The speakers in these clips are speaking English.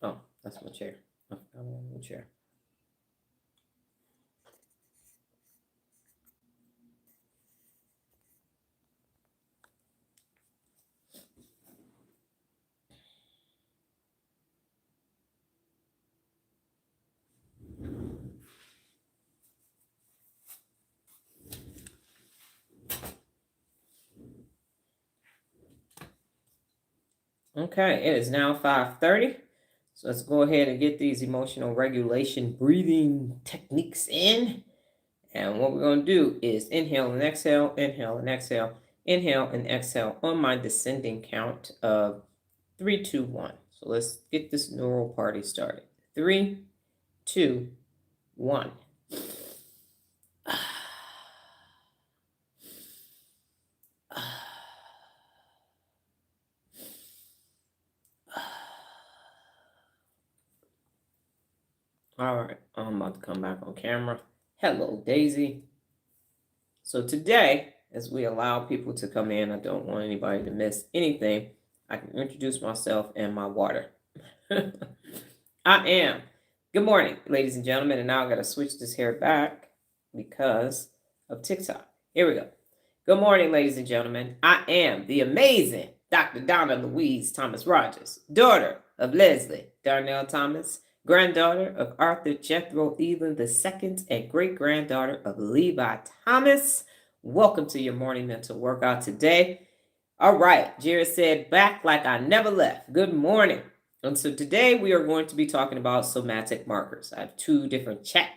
Oh, that's my chair. Oh, I'm on the chair. Okay, it is now 5:30. So let's go ahead and get these emotional regulation breathing techniques in. And what we're going to do is inhale and exhale, inhale and exhale, inhale and exhale on my descending count of 3, 2, 1. So let's get this neural party started. 3, 2, 1. All right, I'm about to come back on camera. Hello, Daisy. So today, as we allow people to come in, I don't want anybody to miss anything. I can introduce myself and my water. I am. Good morning, ladies and gentlemen. And now I got to switch this hair back because of TikTok. Here we go. Good morning, ladies and gentlemen. I am the amazing Dr. Donna Thomas-Rodgers, daughter of Leslie Darnell Thomas, granddaughter of Arthur Jethro Evelyn II, and great-granddaughter of Levi Thomas. Welcome to your morning mental workout today. All right, Jared said, back like I never left. Good morning. And so today we are going to be talking about somatic markers. I have 2 different chat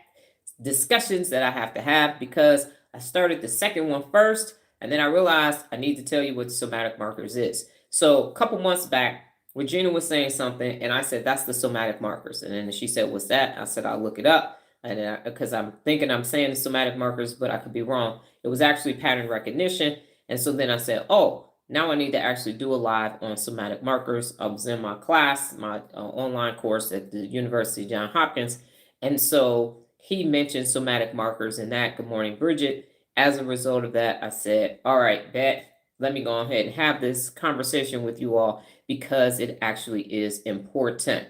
discussions that I have to have because I started the second one first, and then I realized I need to tell you what somatic markers is. So a couple months back, Regina was saying something, and I said, that's the somatic markers. And then she said, what's that? I said, I'll look it up. And because I'm thinking I'm saying the somatic markers, but I could be wrong. It was actually pattern recognition. And so then I said, oh, now I need to actually do a live on somatic markers. I was in my class, my online course at the University of Johns Hopkins. And so he mentioned somatic markers in that. Good morning, Bridget. As a result of that, I said, all right, Bet, let me go ahead and have this conversation with you all because it actually is important.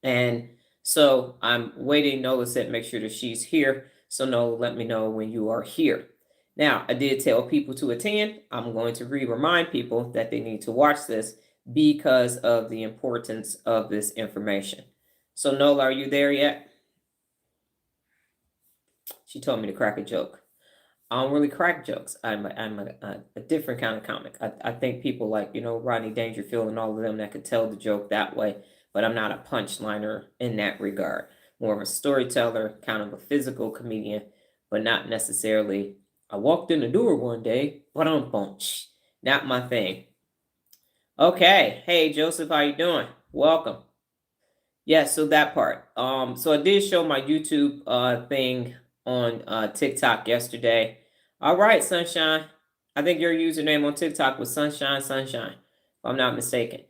And so I'm waiting. Nola said, make sure that she's here. So Nola, let me know when you are here. Now, I did tell people to attend. I'm going to remind people that they need to watch this because of the importance of this information. So Nola, are you there yet? She told me to crack a joke. I don't really crack jokes. I'm a different kind of comic. I think people like, Rodney Dangerfield and all of them that could tell the joke that way, but I'm not a punchliner in that regard. More of a storyteller, kind of a physical comedian, but not necessarily, I walked in the door one day, but I'm bunch. Not my thing. Okay. Hey, Joseph, how you doing? Welcome. Yeah, so that part. So I did show my YouTube thing on TikTok yesterday. All right, Sunshine. I think your username on TikTok was Sunshine, if I'm not mistaken.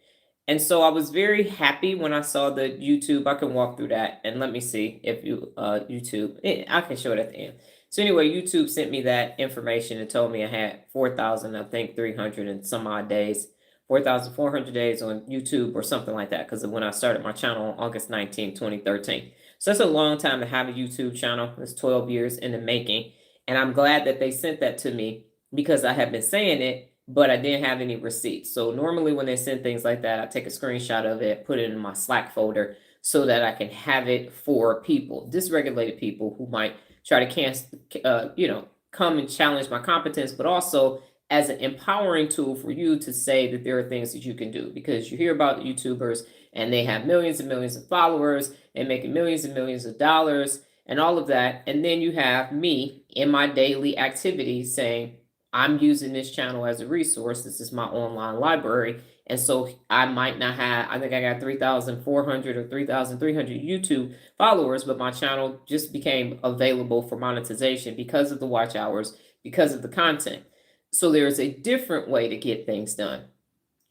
And so I was very happy when I saw the YouTube. I can walk through that and let me see if you YouTube. I can show it at the end. So anyway, YouTube sent me that information and told me I had 4,000, I think 300 and some odd days. 4,400 days on YouTube or something like that, because when I started my channel on August 19, 2013. So that's a long time to have a YouTube channel. It's 12 years in the making. And I'm glad that they sent that to me because I have been saying it, but I didn't have any receipts. So normally when they send things like that, I take a screenshot of it, put it in my Slack folder so that I can have it for people, dysregulated people who might try to come and challenge my competence, but also as an empowering tool for you to say that there are things that you can do, because you hear about YouTubers and they have millions and millions of followers and making millions and millions of dollars and all of that. And then you have me in my daily activities saying, I'm using this channel as a resource. This is my online library. And so I might not have, I think I got 3,400 or 3,300 YouTube followers, but my channel just became available for monetization because of the watch hours, because of the content. So there's a different way to get things done.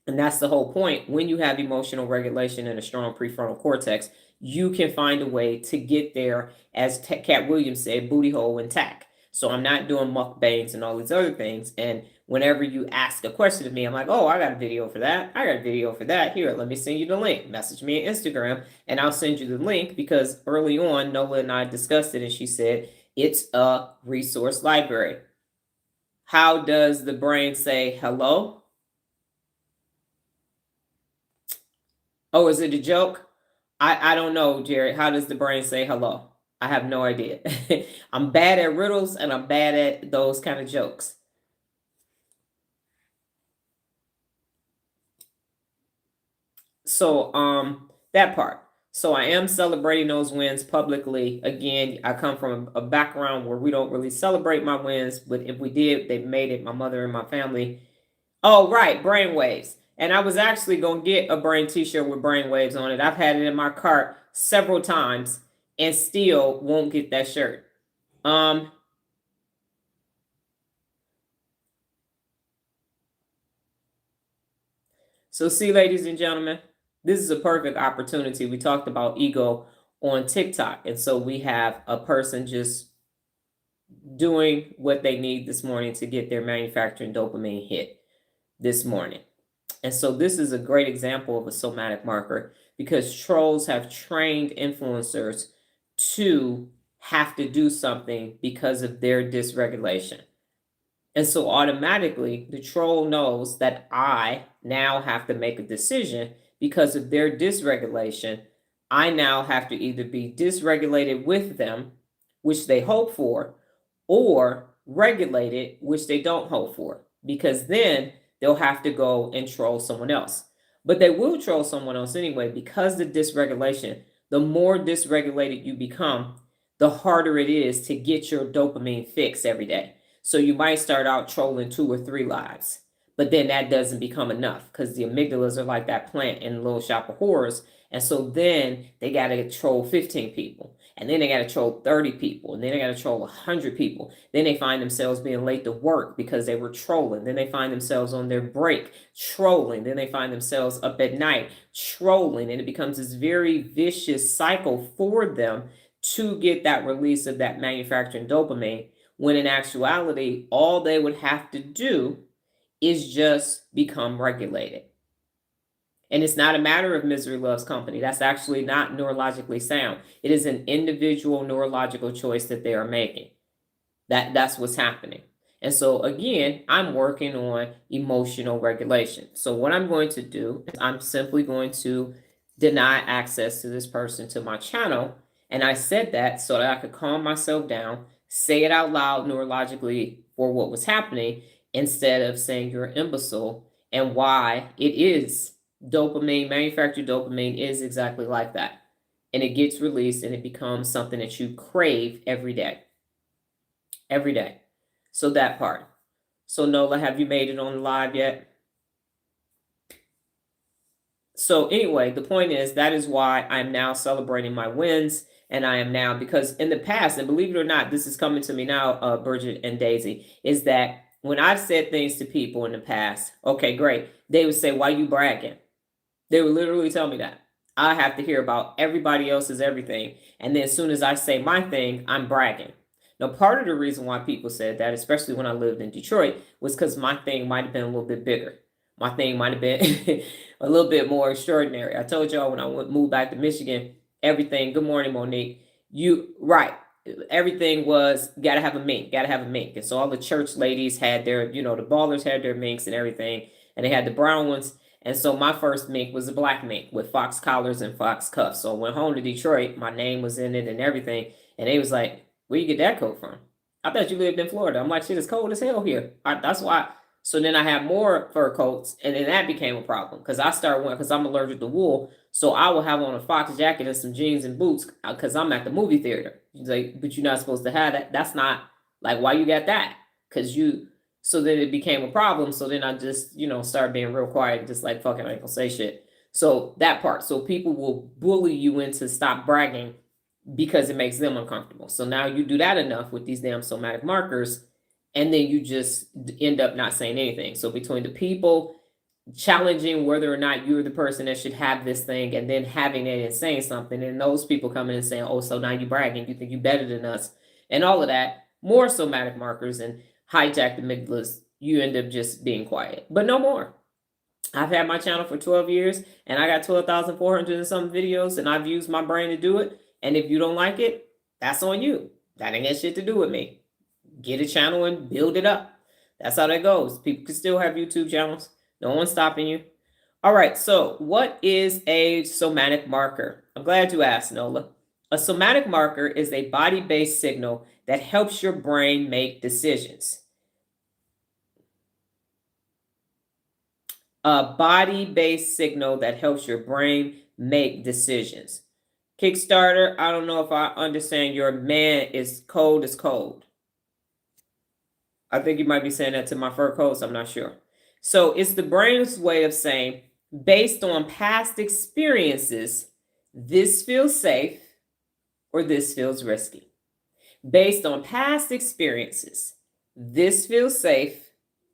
And that's the whole point. When you have emotional regulation and a strong prefrontal cortex, you can find a way to get there, as Cat Williams said, booty hole intact. So I'm not doing mukbangs and all these other things. And whenever you ask a question of me, I'm like, oh, I got a video for that. I got a video for that. Here, let me send you the link. Message me on Instagram and I'll send you the link, because early on, Nola and I discussed it and she said, it's a resource library. How does the brain say hello? Oh, is it a joke? I don't know, Jared. How does the brain say hello? I have no idea. I'm bad at riddles and I'm bad at those kind of jokes. So that part. So I am celebrating those wins publicly. Again, I come from a background where we don't really celebrate my wins, but if we did, they made it. My mother and my family. Oh, right, brainwaves. And I was actually going to get a brain t-shirt with brainwaves on it. I've had it in my cart several times and still won't get that shirt. So see, ladies and gentlemen, this is a perfect opportunity. We talked about ego on TikTok. And so we have a person just doing what they need this morning to get their manufacturing dopamine hit this morning. And so this is a great example of a somatic marker, because trolls have trained influencers to have to do something because of their dysregulation. And so automatically the troll knows that I now have to make a decision because of their dysregulation. I now have to either be dysregulated with them, which they hope for, or regulated, which they don't hope for, because then they'll have to go and troll someone else. But they will troll someone else anyway, because the dysregulation, the more dysregulated you become, the harder it is to get your dopamine fix every day. So you might start out trolling 2 or 3 lives, but then that doesn't become enough, because the amygdalas are like that plant in Little Shop of Horrors. And so then they got to troll 15 people. And then they got to troll 30 people. And then they got to troll 100 people. Then they find themselves being late to work because they were trolling. Then they find themselves on their break trolling. Then they find themselves up at night trolling. And it becomes this very vicious cycle for them to get that release of that manufacturing dopamine, when in actuality, all they would have to do is just become regulated. And it's not a matter of misery loves company. That's actually not neurologically sound. It is an individual neurological choice that they are making. That's what's happening. And so again, I'm working on emotional regulation. So what I'm going to do is I'm simply going to deny access to this person to my channel. And I said that so that I could calm myself down, say it out loud neurologically for what was happening, instead of saying you're an imbecile, and why it is dopamine, manufactured dopamine is exactly like that. And it gets released and it becomes something that you crave every day. Every day. So that part. So Nola, have you made it on the live yet? So anyway, the point is, that is why I'm now celebrating my wins. And I am now, because in the past, and believe it or not, this is coming to me now, Bridget and Daisy, is that when I've said things to people in the past, okay, great, they would say, why you bragging? They would literally tell me that. I have to hear about everybody else's everything. And then as soon as I say my thing, I'm bragging. Now, part of the reason why people said that, especially when I lived in Detroit, was because my thing might have been a little bit bigger. My thing might have been a little bit more extraordinary. I told y'all when I moved back to Michigan, everything, good morning, Monique. Everything was, gotta have a mink, gotta have a mink. And so all the church ladies had their, the ballers had their minks and everything. And they had the brown ones. And so my first mink was a black mink with fox collars and fox cuffs. So I went home to Detroit, my name was in it and everything. And they was like, where you get that coat from? I thought you lived in Florida. I'm like, shit, it's cold as hell here. That's why. So then I had more fur coats, and then that became a problem because I started wearing, because I'm allergic to wool. So I will have on a fox jacket and some jeans and boots because I'm at the movie theater. He's like, but you're not supposed to have that. That's not, like, why you got that? So then it became a problem. So then I just, started being real quiet, just like, fucking, I ain't gonna say shit. So that part. So people will bully you into stop bragging because it makes them uncomfortable. So now you do that enough with these damn somatic markers, and then you just end up not saying anything. So between the people challenging whether or not you're the person that should have this thing, and then having it and saying something, and those people coming and saying, oh, so now you bragging, you think you better than us, and all of that, more somatic markers and hijacked amygdalas you end up just being quiet. But no more. I've had my channel for 12 years and I got 12,400 and some videos, and I've used my brain to do it. And if you don't like it, that's on you. That ain't got shit to do with me. Get a channel and build it up. That's how that goes. People can still have YouTube channels. No one's stopping you. All right, so what is a somatic marker? I'm glad you asked, Nola. A somatic marker is a body-based signal that helps your brain make decisions. A body-based signal that helps your brain make decisions. Kickstarter, I don't know if I understand your man is cold as cold. I think you might be saying that to my fur coats. I'm not sure. So it's the brain's way of saying, based on past experiences, this feels safe or this feels risky. Based on past experiences, this feels safe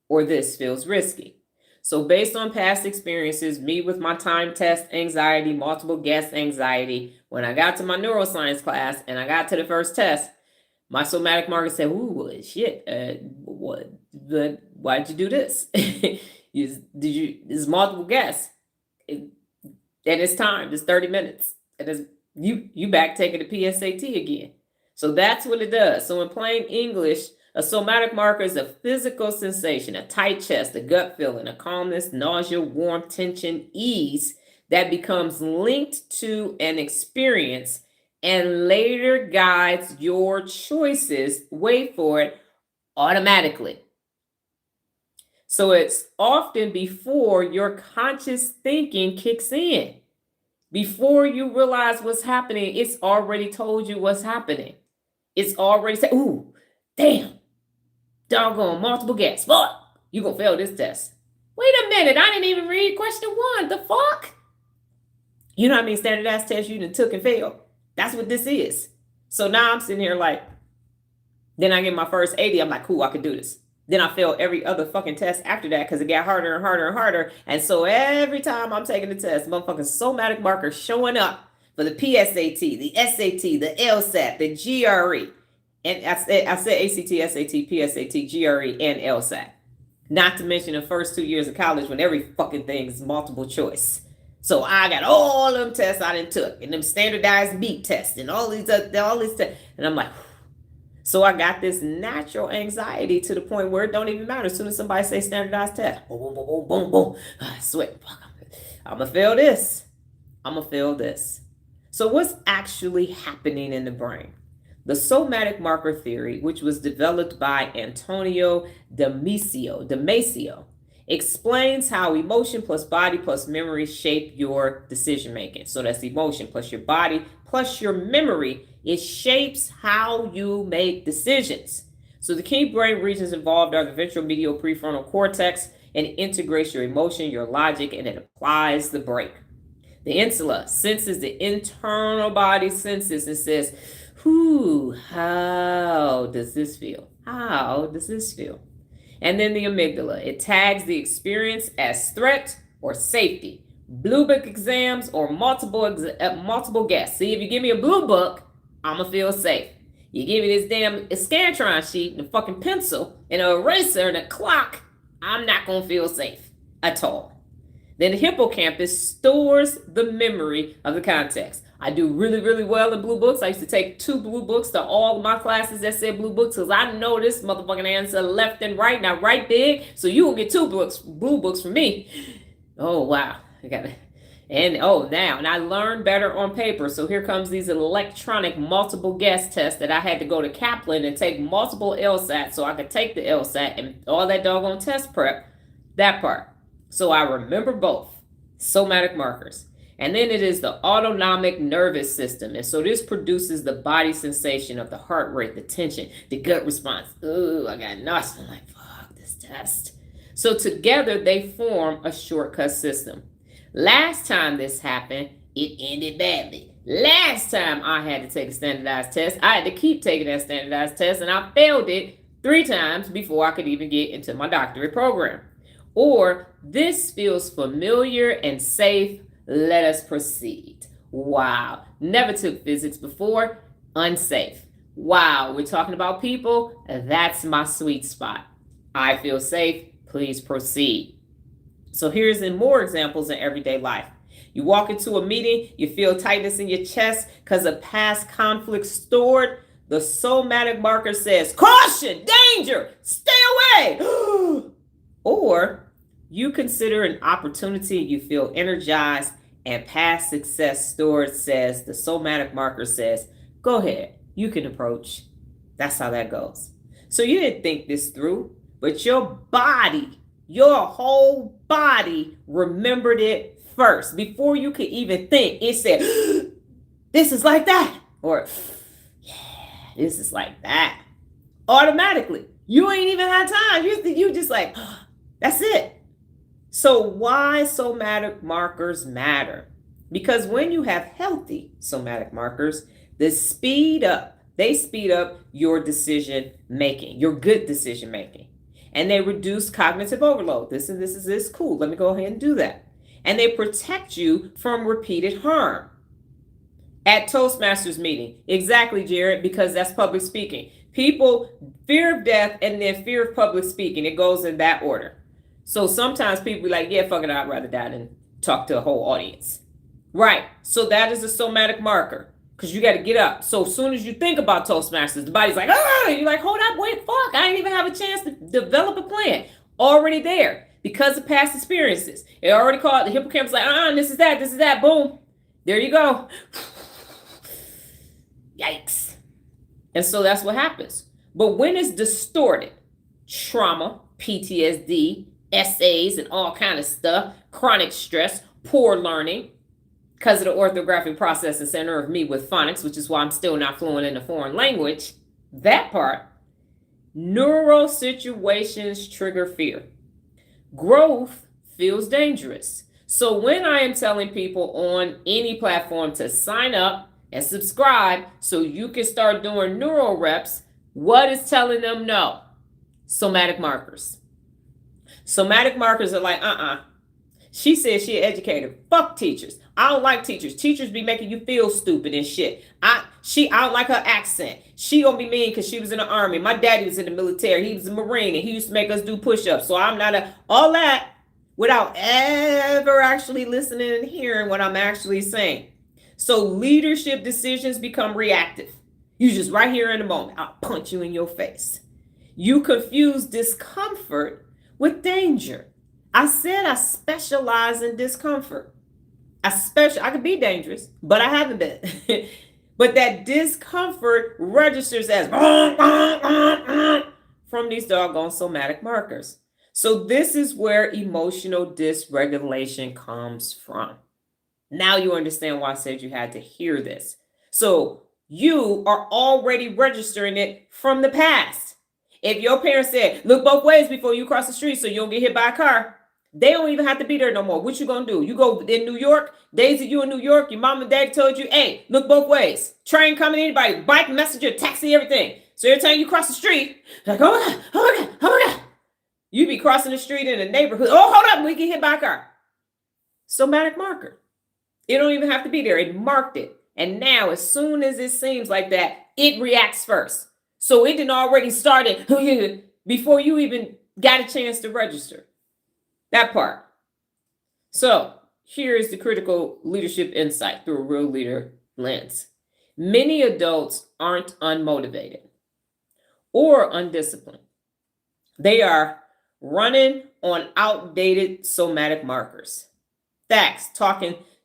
or this feels risky. So based on past experiences, me with my time test anxiety, multiple guess anxiety, when I got to my neuroscience class and I got to the first test, my somatic marker said, ooh, shit, why'd you do this? It's multiple guess. And it's time, it's 30 minutes. And it's, you back taking the PSAT again. So that's what it does. So in plain English, a somatic marker is a physical sensation, a tight chest, a gut feeling, a calmness, nausea, warmth, tension, ease that becomes linked to an experience and later guides your choices, wait for it, automatically. So it's often before your conscious thinking kicks in. Before you realize what's happening, it's already told you what's happening. It's already said, ooh, damn, doggone multiple guess. Fuck, you're going to fail this test. Wait a minute, I didn't even read question 1. The fuck? You know how many standardized tests you done took and failed? That's what this is. So now I'm sitting here like, then I get my first 80. I'm like, cool, I can do this. Then I failed every other fucking test after that because it got harder and harder and harder. And so every time I'm taking the test, motherfucking somatic marker showing up for the PSAT, the SAT, the LSAT, the GRE. And I said ACT, SAT, PSAT, GRE, and LSAT. Not to mention the first 2 years of college when every fucking thing is multiple choice. So I got all them tests I done took and them standardized beat tests and all these tests. And I'm like, so I got this natural anxiety to the point where it don't even matter. As soon as somebody say standardized test, boom, boom, boom, boom, boom, boom, I sweat. I'm going to fail this. I'm going to fail this. So what's actually happening in the brain? The somatic marker theory, which was developed by Antonio Damasio, explains how emotion plus body plus memory shape your decision making. So that's emotion plus your body plus your memory. It shapes how you make decisions. So the key brain regions involved are the ventral medial prefrontal cortex, and it integrates your emotion, your logic, and it applies the brake. The insula senses the internal body senses and says, whew, how does this feel? How does this feel? And then the amygdala, it tags the experience as threat or safety. Blue book exams or multiple guess. See, if you give me a blue book, I'm going to feel safe. You give me this damn Scantron sheet and a fucking pencil and an eraser and a clock, I'm not going to feel safe at all. Then the hippocampus stores the memory of the context. I do really, really well in blue books. I used to take 2 blue books to all of my classes that said blue books because I know this motherfucking answer left and right. Now, right big, so you will get 2 blue books from me. Oh, wow. I got it. And I learned better on paper. So here comes these electronic multiple guess tests that I had to go to Kaplan and take multiple LSAT so I could take the LSAT and all that doggone test prep, that part. So I remember both somatic markers. And then it is the autonomic nervous system. And so this produces the body sensation of the heart rate, the tension, the gut response. Ooh, I got nausea. I'm like, fuck this test. So together they form a shortcut system. Last time this happened, it ended badly. Last time I had to take a standardized test, I had to keep taking that standardized test, and I failed it 3 times before I could even get into my doctorate program. Or, this feels familiar and safe, let us proceed. Wow, never took physics before, unsafe. Wow, we're talking about people, that's my sweet spot. I feel safe. Please proceed. So here's more examples in everyday life. You walk into a meeting, you feel tightness in your chest because of past conflict stored. The somatic marker says, caution, danger, stay away. Or you consider an opportunity, you feel energized, and past success stored says, the somatic marker says, go ahead, you can approach. That's how that goes. So you didn't think this through, but your body, your whole body remembered it first. Before you could even think, it said, this is like that. Or, yeah, this is like that. Automatically. You ain't even had time. You just like, that's it. So why somatic markers matter? Because when you have healthy somatic markers, they speed up your decision making, your good decision making. And they reduce cognitive overload. This is cool. Let me go ahead and do that. And they protect you from repeated harm. At Toastmasters meeting, exactly, Jared, because that's public speaking. People, fear of death and then fear of public speaking. It goes in that order. So sometimes people be like, yeah, fuck it, I'd rather die than talk to a whole audience. Right. So that is a somatic marker. Because you got to get up. So as soon as you think about Toastmasters, the body's like, ah, you're like, hold up, wait, fuck. I didn't even have a chance to develop a plan. Already there because of past experiences. It already called, the hippocampus like, this is that, boom. There you go. Yikes. And so that's what happens. But when it's distorted, trauma, PTSD, essays, and all kind of stuff, chronic stress, poor learning, because of the orthographic processing center of me with phonics, which is why I'm still not fluent in a foreign language, that part, neuro situations trigger fear. Growth feels dangerous. So when I am telling people on any platform to sign up and subscribe so you can start doing neuro reps, what is telling them no? Somatic markers. Somatic markers are like, She says she an educator. Fuck teachers. I don't like teachers. Teachers be making you feel stupid and shit. I don't like her accent. She gonna be mean because she was in the army. My daddy was in the military. He was a Marine and he used to make us do push-ups. So I'm not all that without ever actually listening and hearing what I'm actually saying. So leadership decisions become reactive. You just right here in the moment. I'll punch you in your face. You confuse discomfort with danger. I said I specialize in discomfort. I could be dangerous, but I haven't been. But that discomfort registers as from these doggone somatic markers. So this is where emotional dysregulation comes from. Now you understand why I said you had to hear this. So you are already registering it from the past. If your parents said, look both ways before you cross the street so you don't get hit by a car, they don't even have to be there no more. What you gonna do? You go in New York, Daisy, you in New York, your mom and dad told you, hey, look both ways. Train coming, anybody, bike, messenger, taxi, everything. So every time you cross the street, like, oh my God, oh my God, oh my God. You be crossing the street in a neighborhood. Oh, hold up, we get hit by a car. Somatic marker. It don't even have to be there. It marked it. And now, as soon as it seems like that, it reacts first. So it didn't already started before you even got a chance to register. That part. So here is the critical leadership insight through a real leader lens. Many adults aren't unmotivated or undisciplined. They are running on outdated somatic markers. Facts,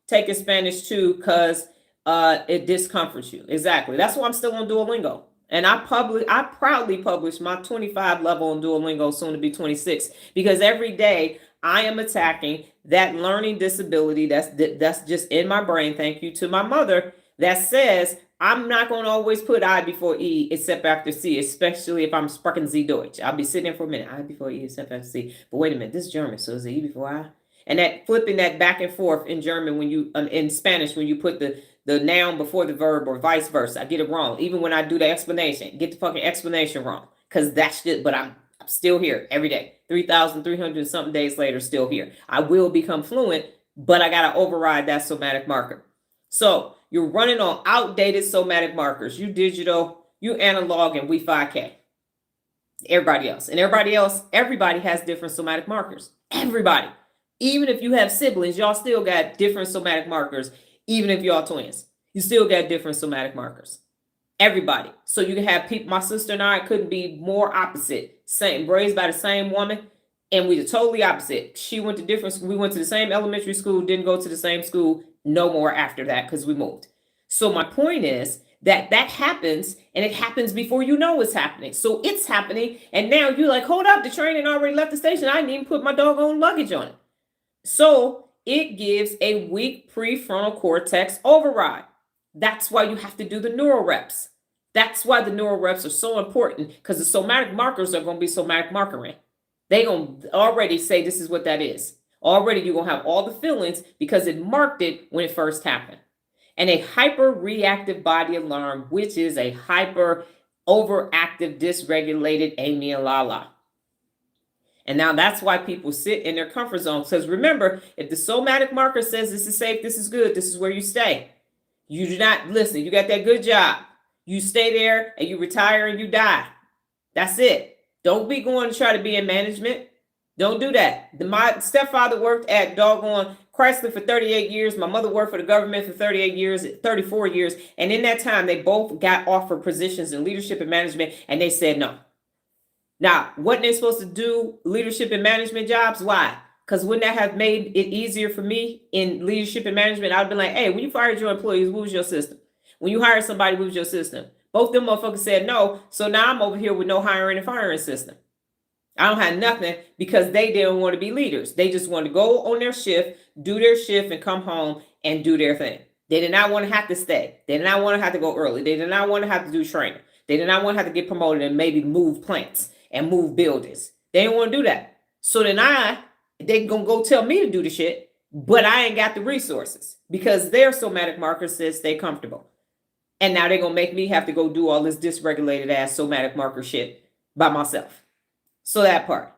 taking Spanish too, because it discomforts you. Exactly. That's why I'm still on Duolingo. And I proudly publish my 25 level on Duolingo, soon to be 26, because every day I am attacking that learning disability that's just in my brain. Thank you to my mother that says I'm not going to always put I before E except after C, especially if I'm sprechen Sie Deutsch. I'll be sitting there for a minute. I before E except after C. But wait a minute, this is German, so is it E before I? And that flipping that back and forth in German when you in Spanish when you put the noun before the verb or vice versa. I get it wrong. Even when I do the explanation, get the fucking explanation wrong. Because that's just, but I'm still here every day. 3,300 something days later, still here. I will become fluent, but I got to override that somatic marker. So you're running on outdated somatic markers. You digital, you analog, and we 5K. Everybody else. And everybody has different somatic markers. Everybody. Even if you have siblings, y'all still got different somatic markers. Even if y'all twins, you still got different somatic markers. Everybody. So you can have people, my sister and I couldn't be more opposite. Same, raised by the same woman, and we were totally opposite. She went to we went to the same elementary school, didn't go to the same school no more after that because we moved. So my point is that happens, and it happens before you know it's happening. So it's happening, and now you're like, hold up, the train already left the station. I didn't even put my doggone luggage on it. So it gives a weak prefrontal cortex override. That's why you have to do the neural reps. That's why the neural reps are so important, because the somatic markers are going to be somatic markering. They're going to already say this is what that is. Already you're going to have all the feelings because it marked it when it first happened. And a hyper-reactive body alarm, which is a hyper overactive, dysregulated Amy and Lala. And now that's why people sit in their comfort zone. Because remember, if the somatic marker says this is safe, this is good, this is where you stay. You do not listen. You got that good job. You stay there and you retire and you die. That's it. Don't be going to try to be in management. Don't do that. My stepfather worked at doggone Chrysler for 38 years. My mother worked for the government for 38 years, 34 years. And in that time, they both got offered positions in leadership and management, and they said no. Now, wasn't they supposed to do leadership and management jobs? Why? Because wouldn't that have made it easier for me in leadership and management? I'd be like, hey, when you fired your employees, what was your system? When you hired somebody, what was your system? Both them motherfuckers said no. So now I'm over here with no hiring and firing system. I don't have nothing because they didn't want to be leaders. They just wanted to go on their shift, do their shift, and come home and do their thing. They did not want to have to stay. They did not want to have to go early. They did not want to have to do training. They did not want to have to get promoted and maybe move plants and move buildings. They didn't want to do that. So then they gonna go tell me to do the shit, but I ain't got the resources because their somatic marker says stay comfortable. And now they're gonna make me have to go do all this dysregulated ass somatic marker shit by myself. So that part.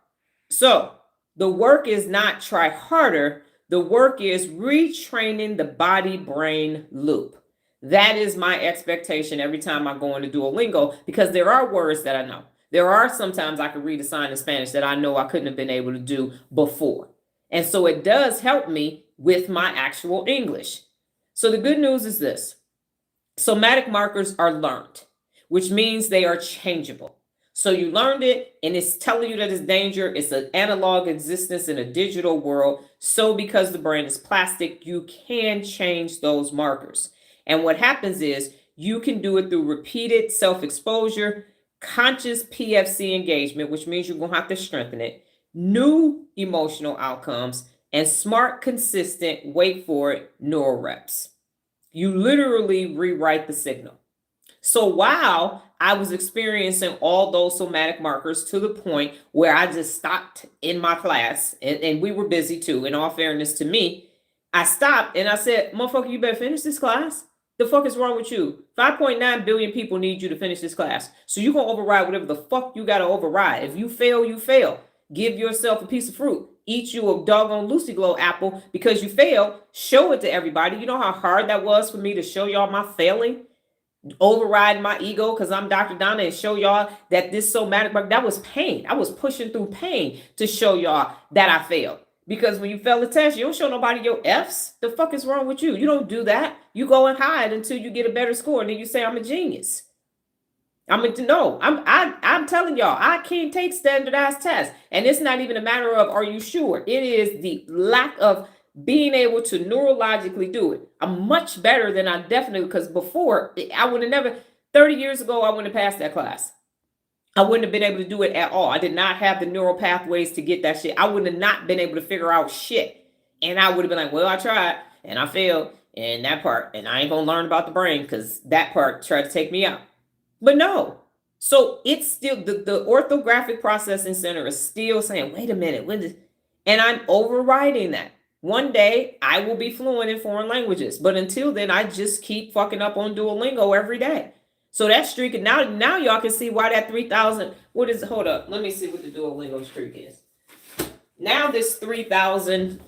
So the work is not try harder. The work is retraining the body-brain loop. That is my expectation every time I go into Duolingo, because there are words that I know. There are sometimes I can read a sign in Spanish that I know I couldn't have been able to do before. And so it does help me with my actual English. So the good news is this. Somatic markers are learned, which means they are changeable. So you learned it and it's telling you that it's danger. It's an analog existence in a digital world. So because the brain is plastic, you can change those markers. And what happens is you can do it through repeated self-exposure, conscious PFC engagement, which means you're going to have to strengthen it, new emotional outcomes, and smart, consistent, wait for it, neural reps. You literally rewrite the signal. So while I was experiencing all those somatic markers to the point where I just stopped in my class, and we were busy too, in all fairness to me, I stopped and I said, motherfucker, you better finish this class. The fuck is wrong with you? 5.9 billion people need you to finish this class. So you're going to override whatever the fuck you got to override. If you fail, you fail. Give yourself a piece of fruit. Eat you a doggone Lucy Glow apple because you failed. Show it to everybody. You know how hard that was for me to show y'all my failing? Override my ego because I'm Dr. Donna and show y'all that this somatic marker, that was pain. I was pushing through pain to show y'all that I failed. Because when you fail the test, you don't show nobody your F's. The fuck is wrong with you? You don't do that. You go and hide until you get a better score, and then you say I'm a genius. I'm telling y'all, I can't take standardized tests. And it's not even a matter of are you sure? It is the lack of being able to neurologically do it. I'm much better than I definitely, because before I would have never, 30 years ago, I wouldn't have passed that class. I wouldn't have been able to do it at all. I did not have the neural pathways to get that shit. I would have not been able to figure out shit. And I would have been like, well, I tried and I failed in that part. And I ain't going to learn about the brain because that part tried to take me out. But no. So it's still, the orthographic processing center is still saying, wait a minute. And I'm overriding that. One day I will be fluent in foreign languages. But until then, I just keep fucking up on Duolingo every day. So that streak, now y'all can see why that 3,000, what is, hold up, let me see what the Duolingo streak is. Now this 3,000,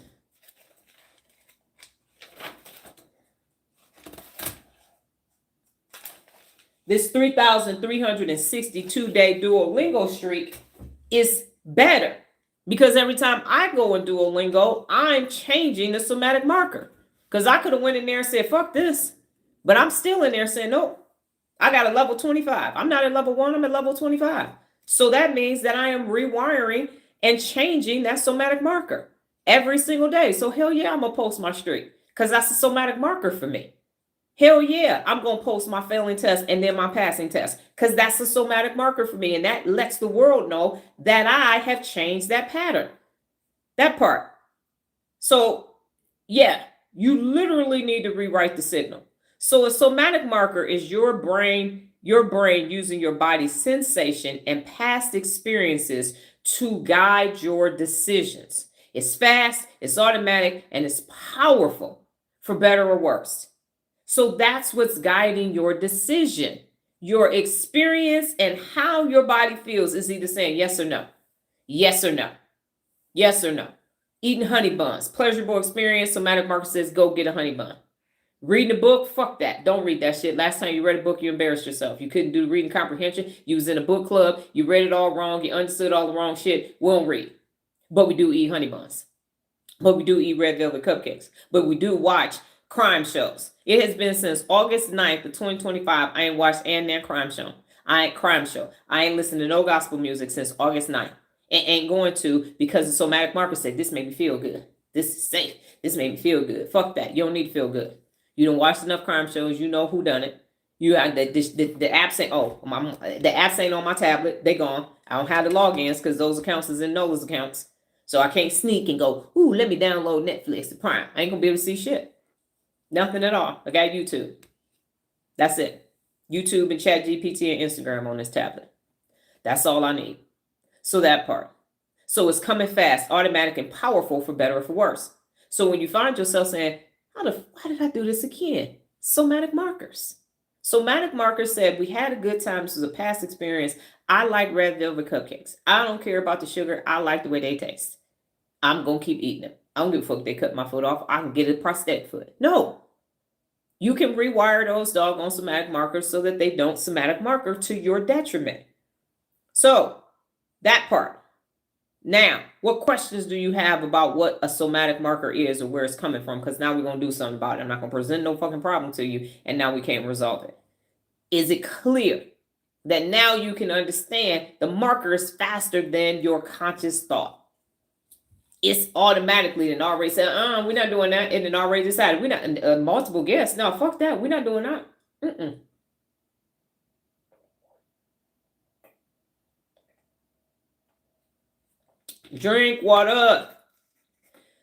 this 3,362-day Duolingo streak is better because every time I go in Duolingo, I'm changing the somatic marker. Because I could have went in there and said, fuck this. But I'm still in there saying, no, I got a level 25. I'm not at level 1, I'm at level 25. So that means that I am rewiring and changing that somatic marker every single day. So hell yeah, I'm going to post my streak because that's a somatic marker for me. Hell yeah, I'm going to post my failing test and then my passing test because that's a somatic marker for me. And that lets the world know that I have changed that pattern, that part. So yeah, you literally need to rewrite the signal. So a somatic marker is your brain using your body's sensation and past experiences to guide your decisions. It's fast, it's automatic, and it's powerful, for better or worse. So that's what's guiding your decision. Your experience and how your body feels is either saying yes or no, yes or no, yes or no. Eating honey buns, pleasurable experience. Somatic marker says go get a honey bun. Reading a book, fuck that. Don't read that shit. Last time you read a book, you embarrassed yourself. You couldn't do reading comprehension. You was in a book club. You read it all wrong. You understood all the wrong shit. We don't read. But we do eat honey buns. But we do eat red velvet cupcakes. But we do watch crime shows. It has been since August 9th of 2025. I ain't watched that crime show. I ain't listened to no gospel music since August 9th. And ain't going to because the somatic marker said, this made me feel good. This is safe. This made me feel good. Fuck that. You don't need to feel good. You don't watch enough crime shows. You know who done it. You have the apps ain't, the apps ain't on my tablet. They gone. I don't have the logins because those accounts is in Nola's accounts. So I can't sneak and go, ooh, let me download Netflix to Prime. I ain't gonna be able to see shit. Nothing at all. I got YouTube. That's it. YouTube and ChatGPT and Instagram on this tablet. That's all I need. So that part. So it's coming fast, automatic, and powerful for better or for worse. So when you find yourself saying, why did I do this again? Somatic markers. Somatic markers said, we had a good time. This was a past experience. I like red velvet cupcakes. I don't care about the sugar. I like the way they taste. I'm going to keep eating them. I don't give a fuck if they cut my foot off. I can get a prosthetic foot. No. You can rewire those doggone somatic markers so that they don't somatic marker to your detriment. So that part. Now, what questions do you have about what a somatic marker is or where it's coming from? Because now we're going to do something about it. I'm not going to present no fucking problem to you, and now we can't resolve it. Is it clear that now you can understand the marker is faster than your conscious thought? It's automatically and already said, we're not doing that, and then already decided we're not multiple guests. No, fuck that. We're not doing that. Drink water.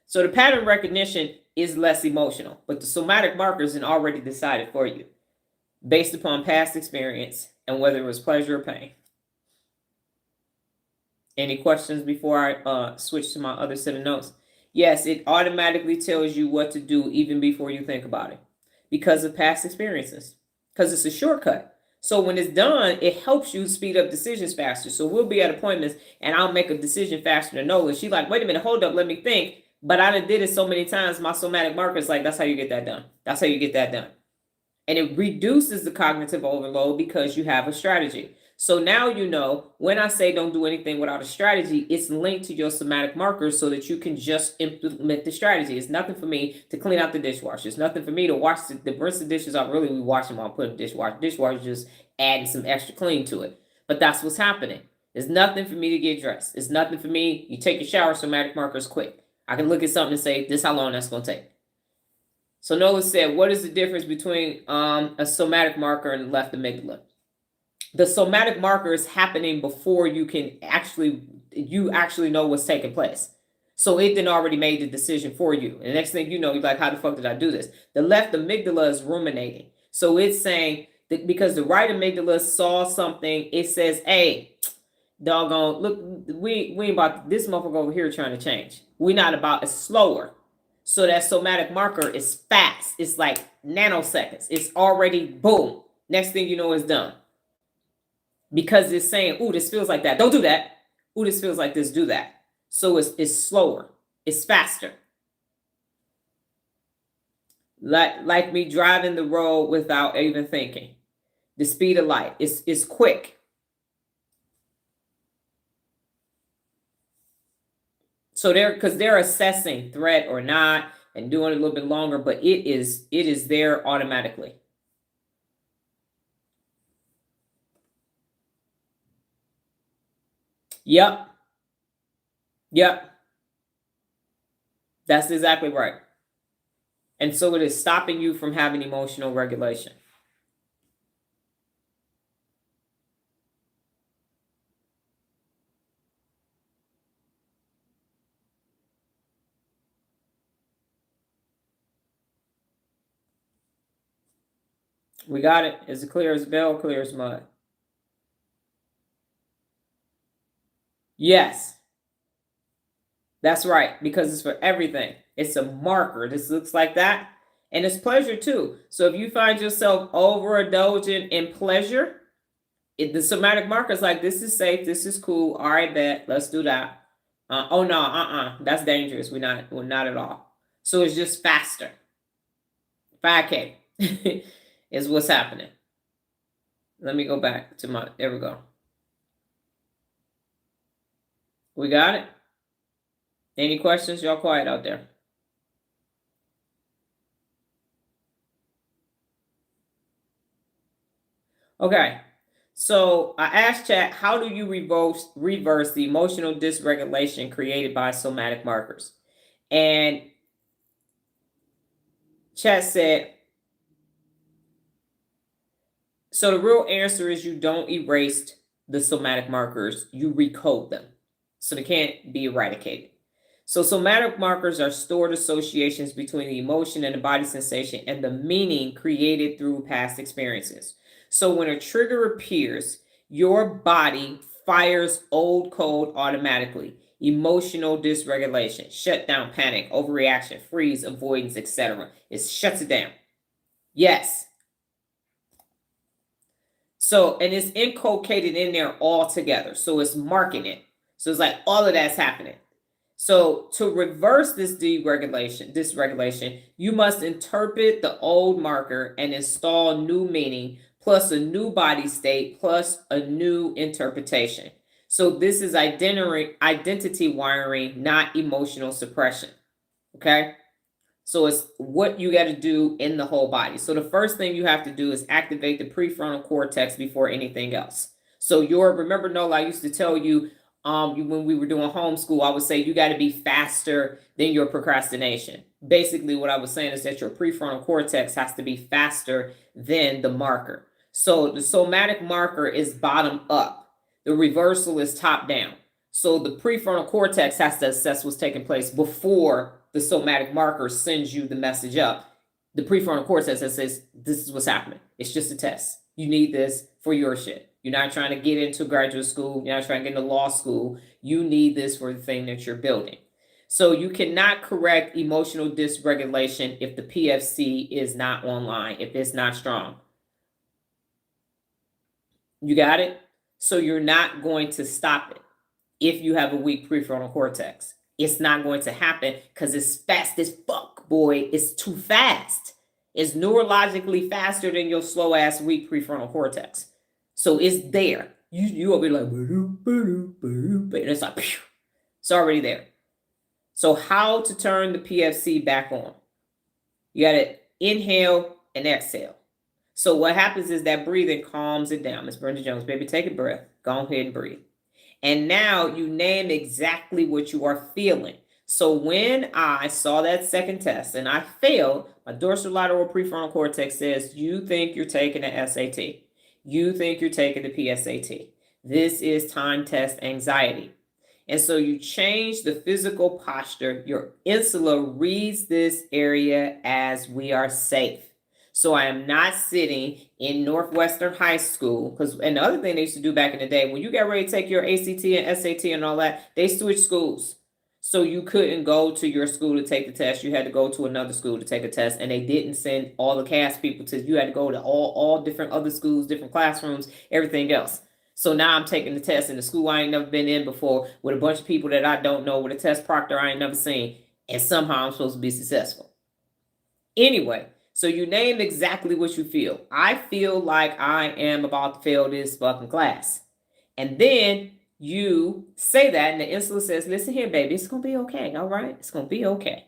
So the pattern recognition is less emotional, but the somatic markers are already decided for you based upon past experience and whether it was pleasure or pain. Any questions before I switch to my other set of notes? Yes, it automatically tells you what to do even before you think about it because of past experiences, because it's a shortcut. So when it's done, it helps you speed up decisions faster. So we'll be at appointments and I'll make a decision faster than Nola. She's like, wait a minute, hold up, let me think. But I done did it so many times, my somatic marker is like, that's how you get that done. That's how you get that done. And it reduces the cognitive overload because you have a strategy. So now you know when I say don't do anything without a strategy, it's linked to your somatic markers so that you can just implement the strategy. It's nothing for me to clean out the dishwasher. It's nothing for me to wash the rinse the dishes off. Really, we wash them while putting dishwasher. Dishwasher just adding some extra clean to it. But that's what's happening. There's nothing for me to get dressed. It's nothing for me. You take a shower, somatic markers quick. I can look at something and say, this is how long that's going to take. So Nola said, what is the difference between a somatic marker and the left amygdala? The somatic marker is happening before you actually know what's taking place. So it then already made the decision for you. And the next thing you know, you're like, how the fuck did I do this? The left amygdala is ruminating. So it's saying that because the right amygdala saw something, it says, hey, doggone, look, we ain't about this motherfucker over here trying to change. We're not about, it's slower. So that somatic marker is fast. It's like nanoseconds. It's already boom. Next thing you know, it's done. Because it's saying, ooh, this feels like that. Don't do that. Ooh, this feels like this. Do that. So it's slower. It's faster. Like me driving the road without even thinking. The speed of light. It's quick. So they're assessing threat or not and doing it a little bit longer, but it is there automatically. Yep. Yep. That's exactly right. And so it is stopping you from having emotional regulation. We got it. Is it clear as bell, clear as mud? Yes. That's right, because it's for everything. It's a marker. This looks like that. And it's pleasure too. So if you find yourself overindulging in pleasure, the somatic marker is like, this is safe, this is cool. All right, bet, let's do that. Oh no, that's dangerous. We're not at all. So it's just faster. 5K is what's happening. Let me go back to my, there we go. We got it? Any questions? Y'all quiet out there. Okay. So I asked chat, how do you reverse the emotional dysregulation created by somatic markers? And chat said, so the real answer is you don't erase the somatic markers, you recode them. So they can't be eradicated. So somatic markers are stored associations between the emotion and the body sensation and the meaning created through past experiences. So when a trigger appears, your body fires old code automatically. Emotional dysregulation, shutdown, panic, overreaction, freeze, avoidance, etc. It shuts it down. Yes. So, and it's inculcated in there all together. So it's marking it. So it's like all of that's happening. So to reverse this dysregulation, you must interpret the old marker and install new meaning, plus a new body state, plus a new interpretation. So this is identity wiring, not emotional suppression. Okay? So it's what you got to do in the whole body. So the first thing you have to do is activate the prefrontal cortex before anything else. So remember, Nola, I used to tell you, when we were doing homeschool, I would say you got to be faster than your procrastination. Basically, what I was saying is that your prefrontal cortex has to be faster than the marker. So the somatic marker is bottom up. The reversal is top down. So the prefrontal cortex has to assess what's taking place before the somatic marker sends you the message up. The prefrontal cortex that says, this is what's happening. It's just a test. You need this for your shit. You're not trying to get into graduate school. You're not trying to get into law school. You need this for the thing that you're building. So you cannot correct emotional dysregulation if the PFC is not online, if it's not strong. You got it? So you're not going to stop it if you have a weak prefrontal cortex. It's not going to happen because it's fast as fuck, boy. It's too fast. It's neurologically faster than your slow ass weak prefrontal cortex. So it's there. You will be like, and it's like, phew, it's already there. So how to turn the PFC back on? You got to inhale and exhale. So what happens is that breathing calms it down. Miss Brenda Jones, baby, take a breath. Go ahead and breathe. And now you name exactly what you are feeling. So when I saw that second test and I failed, my dorsolateral prefrontal cortex says, you think you're taking the SAT. You think you're taking the PSAT. This is time test anxiety. And so you change the physical posture. Your insula reads this area as we are safe. So I am not sitting in Northwestern High School, and the other thing they used to do back in the day, when you got ready to take your ACT and SAT and all that, they switched schools. So you couldn't go to your school to take the test. You had to go to another school to take a test, and they didn't send all the cast people to, you had to go to all different other schools, different classrooms, everything else. So now I'm taking the test in the school I ain't never been in before with a bunch of people that I don't know, with a test proctor I ain't never seen, and somehow I'm supposed to be successful. Anyway, So you name exactly what you feel. I feel like I am about to fail this fucking class. And then you say that, and the insula says, listen here, baby, it's going to be okay. All right? It's going to be okay.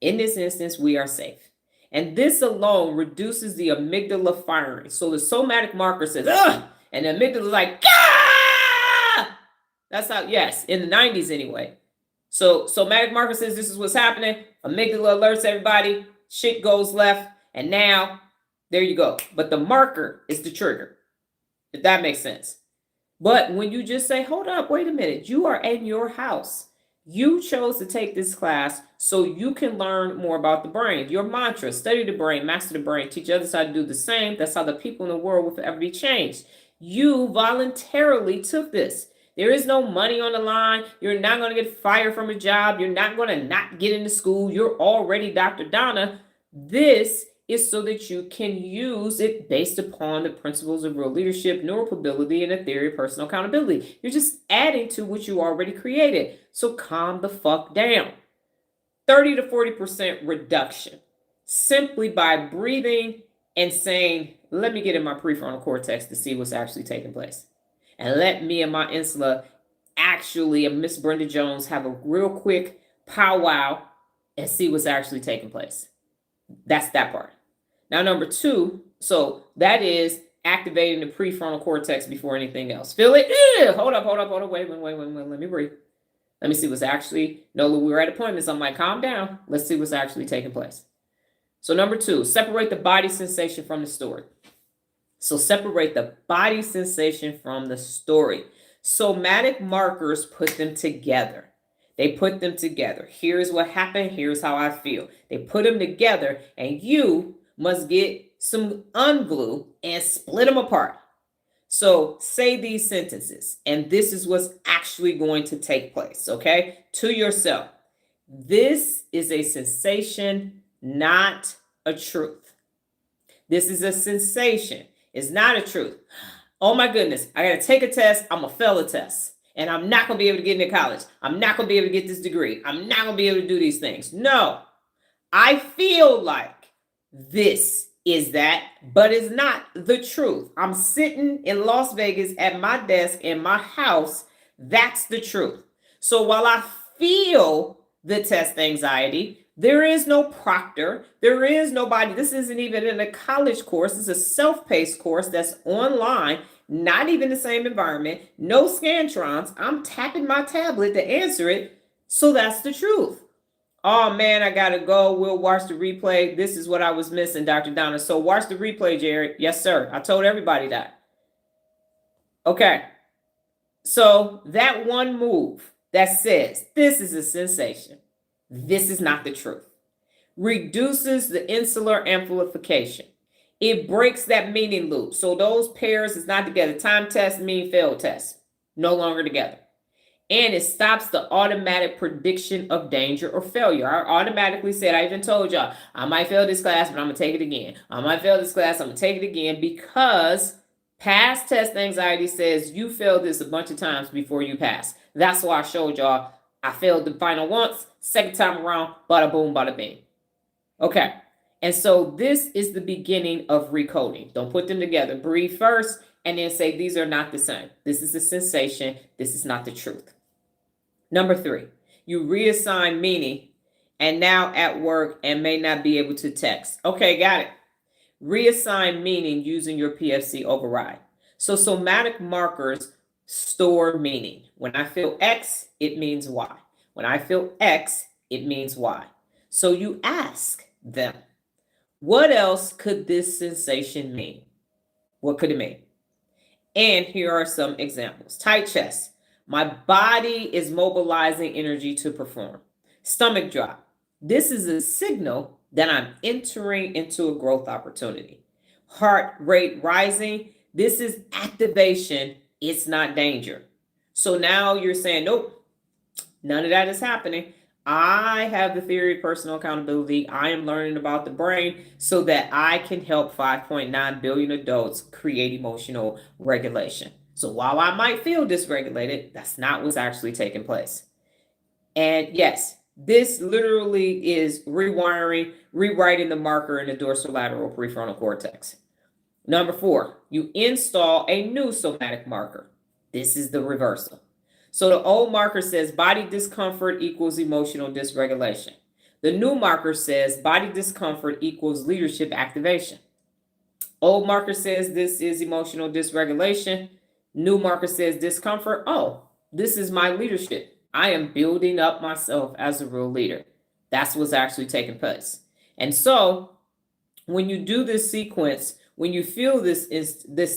In this instance, we are safe. And this alone reduces the amygdala firing. So the somatic marker says, ugh, and the amygdala is like, ah! That's how, yes, in the 90s anyway. So somatic marker says this is what's happening. Amygdala alerts everybody. Shit goes left. And now, there you go. But the marker is the trigger. If that makes sense. But when you just say, hold up, wait a minute. You are in your house. You chose to take this class so you can learn more about the brain. Your mantra, study the brain, master the brain, teach others how to do the same. That's how the people in the world will forever be changed. You voluntarily took this. There is no money on the line. You're not going to get fired from a job. You're not going to not get into school. You're already Dr. Donna. This is so that you can use it based upon the principles of real leadership, neuromobility, and the theory of personal accountability. You're just adding to what you already created. So calm the fuck down. 30 to 40% reduction simply by breathing and saying, let me get in my prefrontal cortex to see what's actually taking place. And let me and my insula actually, and Miss Brenda Jones, have a real quick powwow and see what's actually taking place. That's that part. Now, number 2, so that is activating the prefrontal cortex before anything else. Feel it? Hold up. Wait. Let me breathe. Let me see what's actually, no, we were at appointments. I'm like, calm down. Let's see what's actually taking place. So number 2, separate the body sensation from the story. So separate the body sensation from the story. Somatic markers put them together. They put them together. Here's what happened. Here's how I feel. They put them together, and you must get some unglue and split them apart. So say these sentences, and this is what's actually going to take place, okay? To yourself. This is a sensation, not a truth. This is a sensation. It's not a truth. Oh my goodness, I got to take a test. I'm going to fail a test. And I'm not going to be able to get into college. I'm not going to be able to get this degree. I'm not going to be able to do these things. No, I feel like this is that, but it's not the truth. I'm sitting in Las Vegas at my desk in my house. That's the truth. So while I feel the test anxiety, there is no proctor. There is nobody. This isn't even in a college course. It's a self-paced course that's online. Not even the same environment, no Scantrons. I'm tapping my tablet to answer it. So that's the truth. Oh man, I gotta go. We'll watch the replay. This is what I was missing, Dr. Donna. So watch the replay, Jared. Yes, sir. I told everybody that. Okay. So that one move that says, this is a sensation. This is not the truth. Reduces the insular amplification. It breaks that meaning loop. So those pairs is not together. Time test, mean fail test. No longer together. And it stops the automatic prediction of danger or failure. I automatically said, I even told y'all, I might fail this class, but I'm going to take it again. I might fail this class, I'm going to take it again, because past test anxiety says you failed this a bunch of times before you pass. That's why I showed y'all I failed the final once, second time around, bada boom, bada bing. Okay. And so this is the beginning of recoding. Don't put them together. Breathe first and then say these are not the same. This is a sensation. This is not the truth. Number 3, you reassign meaning and now at work and may not be able to text. Okay, got it. Reassign meaning using your PFC override. So somatic markers store meaning. When I feel X, it means Y. When I feel X, it means Y. So you ask them, what else could this sensation mean? What could it mean? And here are some examples. Tight chest. My body is mobilizing energy to perform. Stomach drop. This is a signal that I'm entering into a growth opportunity. Heart rate rising. This is activation. It's not danger. So now you're saying, nope, none of that is happening. I have the theory of personal accountability. I am learning about the brain so that I can help 5.9 billion adults create emotional regulation. So while I might feel dysregulated, that's not what's actually taking place. And yes, this literally is rewiring rewriting the marker in the dorsolateral prefrontal cortex. Number 4, you install a new somatic marker. This is the reversal. So the old marker says body discomfort equals emotional dysregulation. The new marker says body discomfort equals leadership activation. Old marker says this is emotional dysregulation. New marker says discomfort. Oh, this is my leadership. I am building up myself as a real leader. That's what's actually taking place. And so when you do this sequence, when you feel this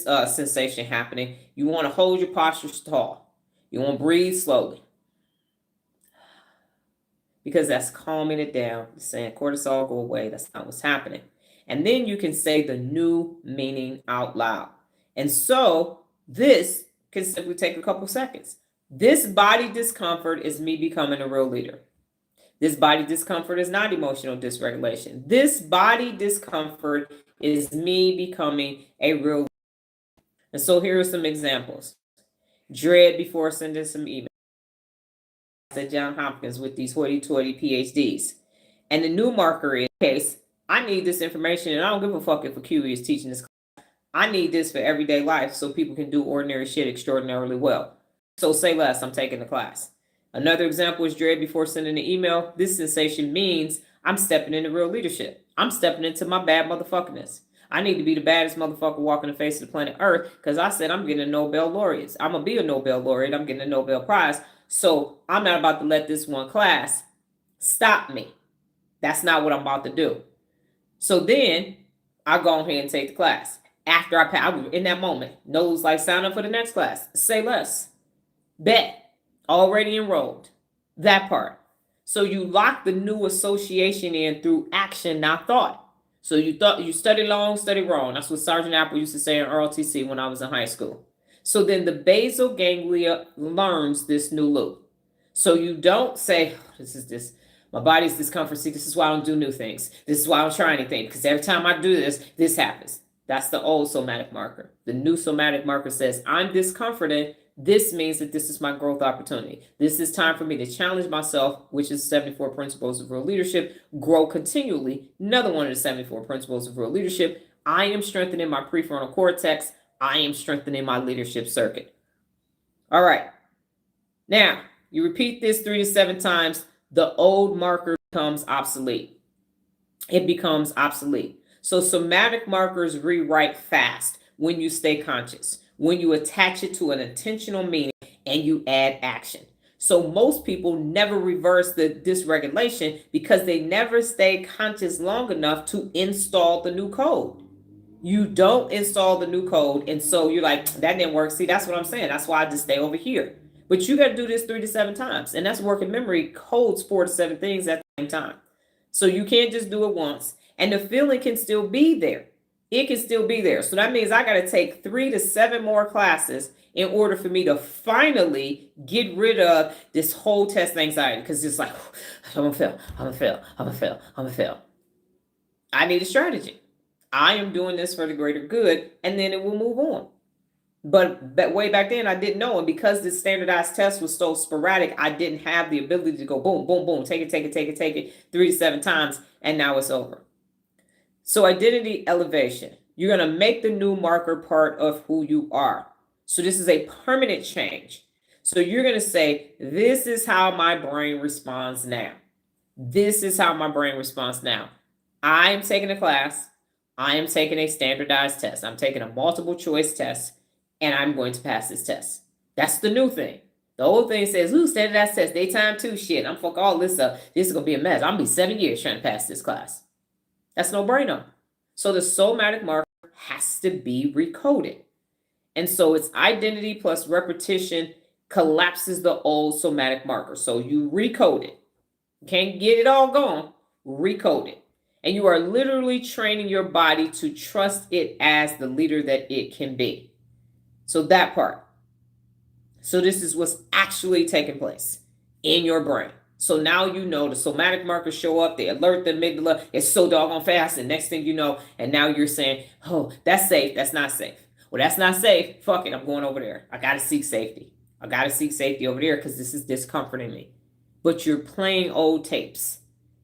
sensation happening, you want to hold your posture tall. You want to breathe slowly, because that's calming it down. It's saying cortisol, go away. That's not what's happening. And then you can say the new meaning out loud. And so this can simply take a couple seconds. This body discomfort is me becoming a real leader. This body discomfort is not emotional dysregulation. This body discomfort is me becoming a real leader. And so here are some examples. Dread before sending some emails at Johns Hopkins with these hoity-toity PhDs. And the new marker is, case, I need this information, and I don't give a fuck if a QE is teaching this class. I need this for everyday life so people can do ordinary shit extraordinarily well. So say less, I'm taking the class. Another example is dread before sending an email. This sensation means I'm stepping into real leadership. I'm stepping into my bad motherfuckerness. I need to be the baddest motherfucker walking the face of the planet Earth, because I said I'm getting a Nobel laureate. I'm going to be a Nobel laureate. I'm getting a Nobel Prize. So I'm not about to let this one class stop me. That's not what I'm about to do. So then I go ahead and take the class. After I in that moment, nose like sign up for the next class. Say less. Bet. Already enrolled. That part. So you lock the new association in through action, not thought. So you thought you study long, study wrong. That's what Sergeant Apple used to say in ROTC when I was in high school. So then the basal ganglia learns this new loop. So you don't say, oh, this. My body's discomfort. See, this is why I don't do new things. This is why I don't try anything. Because every time I do this, this happens. That's the old somatic marker. The new somatic marker says, I'm discomforted. This means that this is my growth opportunity. This is time for me to challenge myself, which is 74 principles of real leadership, grow continually. Another one of the 74 principles of real leadership. I am strengthening my prefrontal cortex. I am strengthening my leadership circuit. All right. Now, you repeat this 3 to 7 times. The old marker becomes obsolete. It becomes obsolete. So somatic markers rewrite fast when you stay conscious, when you attach it to an intentional meaning and you add action. So most people never reverse the dysregulation because they never stay conscious long enough to install the new code. You don't install the new code, and so you're like, that didn't work. See, that's what I'm saying. That's why I just stay over here. But you got to do this 3 to 7 times. And that's working memory codes 4 to 7 things at the same time. So you can't just do it once. And the feeling can still be there. It can still be there. So that means I got to take 3 to 7 more classes in order for me to finally get rid of this whole test anxiety. Because it's like, I'm going to fail. I need a strategy. I am doing this for the greater good. And then it will move on. But way back then, I didn't know. And because this standardized test was so sporadic, I didn't have the ability to go boom, boom, boom, take it 3 to 7 times. And now it's over. So identity elevation. You're going to make the new marker part of who you are. So this is a permanent change. So you're going to say, this is how my brain responds now. This is how my brain responds now. I am taking a class. I am taking a standardized test. I'm taking a multiple choice test. And I'm going to pass this test. That's the new thing. The old thing says, ooh, standardized test, daytime 2, shit. I'm fuck all this up. This is going to be a mess. I'm going to be 7 years trying to pass this class. That's no brainer. So the somatic marker has to be recoded. And so it's identity plus repetition collapses the old somatic marker. So you recode it. You can't get it all gone. Recode it. And you are literally training your body to trust it as the leader that it can be. So that part. So this is what's actually taking place in your brain. So now you know the somatic markers show up, they alert the amygdala, it's so doggone fast, and next thing you know, and now you're saying, oh, that's safe, that's not safe. Well, that's not safe, fuck it, I'm going over there. I gotta seek safety. I gotta seek safety over there because this is discomforting me. But you're playing old tapes.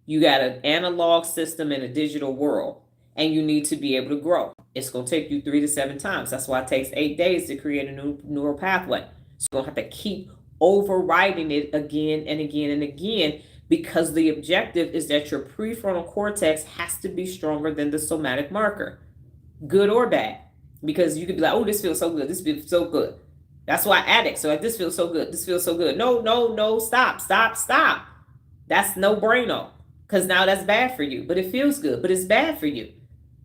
You got an analog system in a digital world, and you need to be able to grow. It's going to take you 3 to 7 times. That's why it takes 8 days to create a new neural pathway. So you're going to have to keep overriding it again and again and again, because the objective is that your prefrontal cortex has to be stronger than the somatic marker, good or bad. Because you could be like, oh, this feels so good. This feels so good. That's why addicts are like, this feels so good. This feels so good. No, no, no, stop, stop, stop. That's no brainer. Because now that's bad for you. But it feels good, but it's bad for you.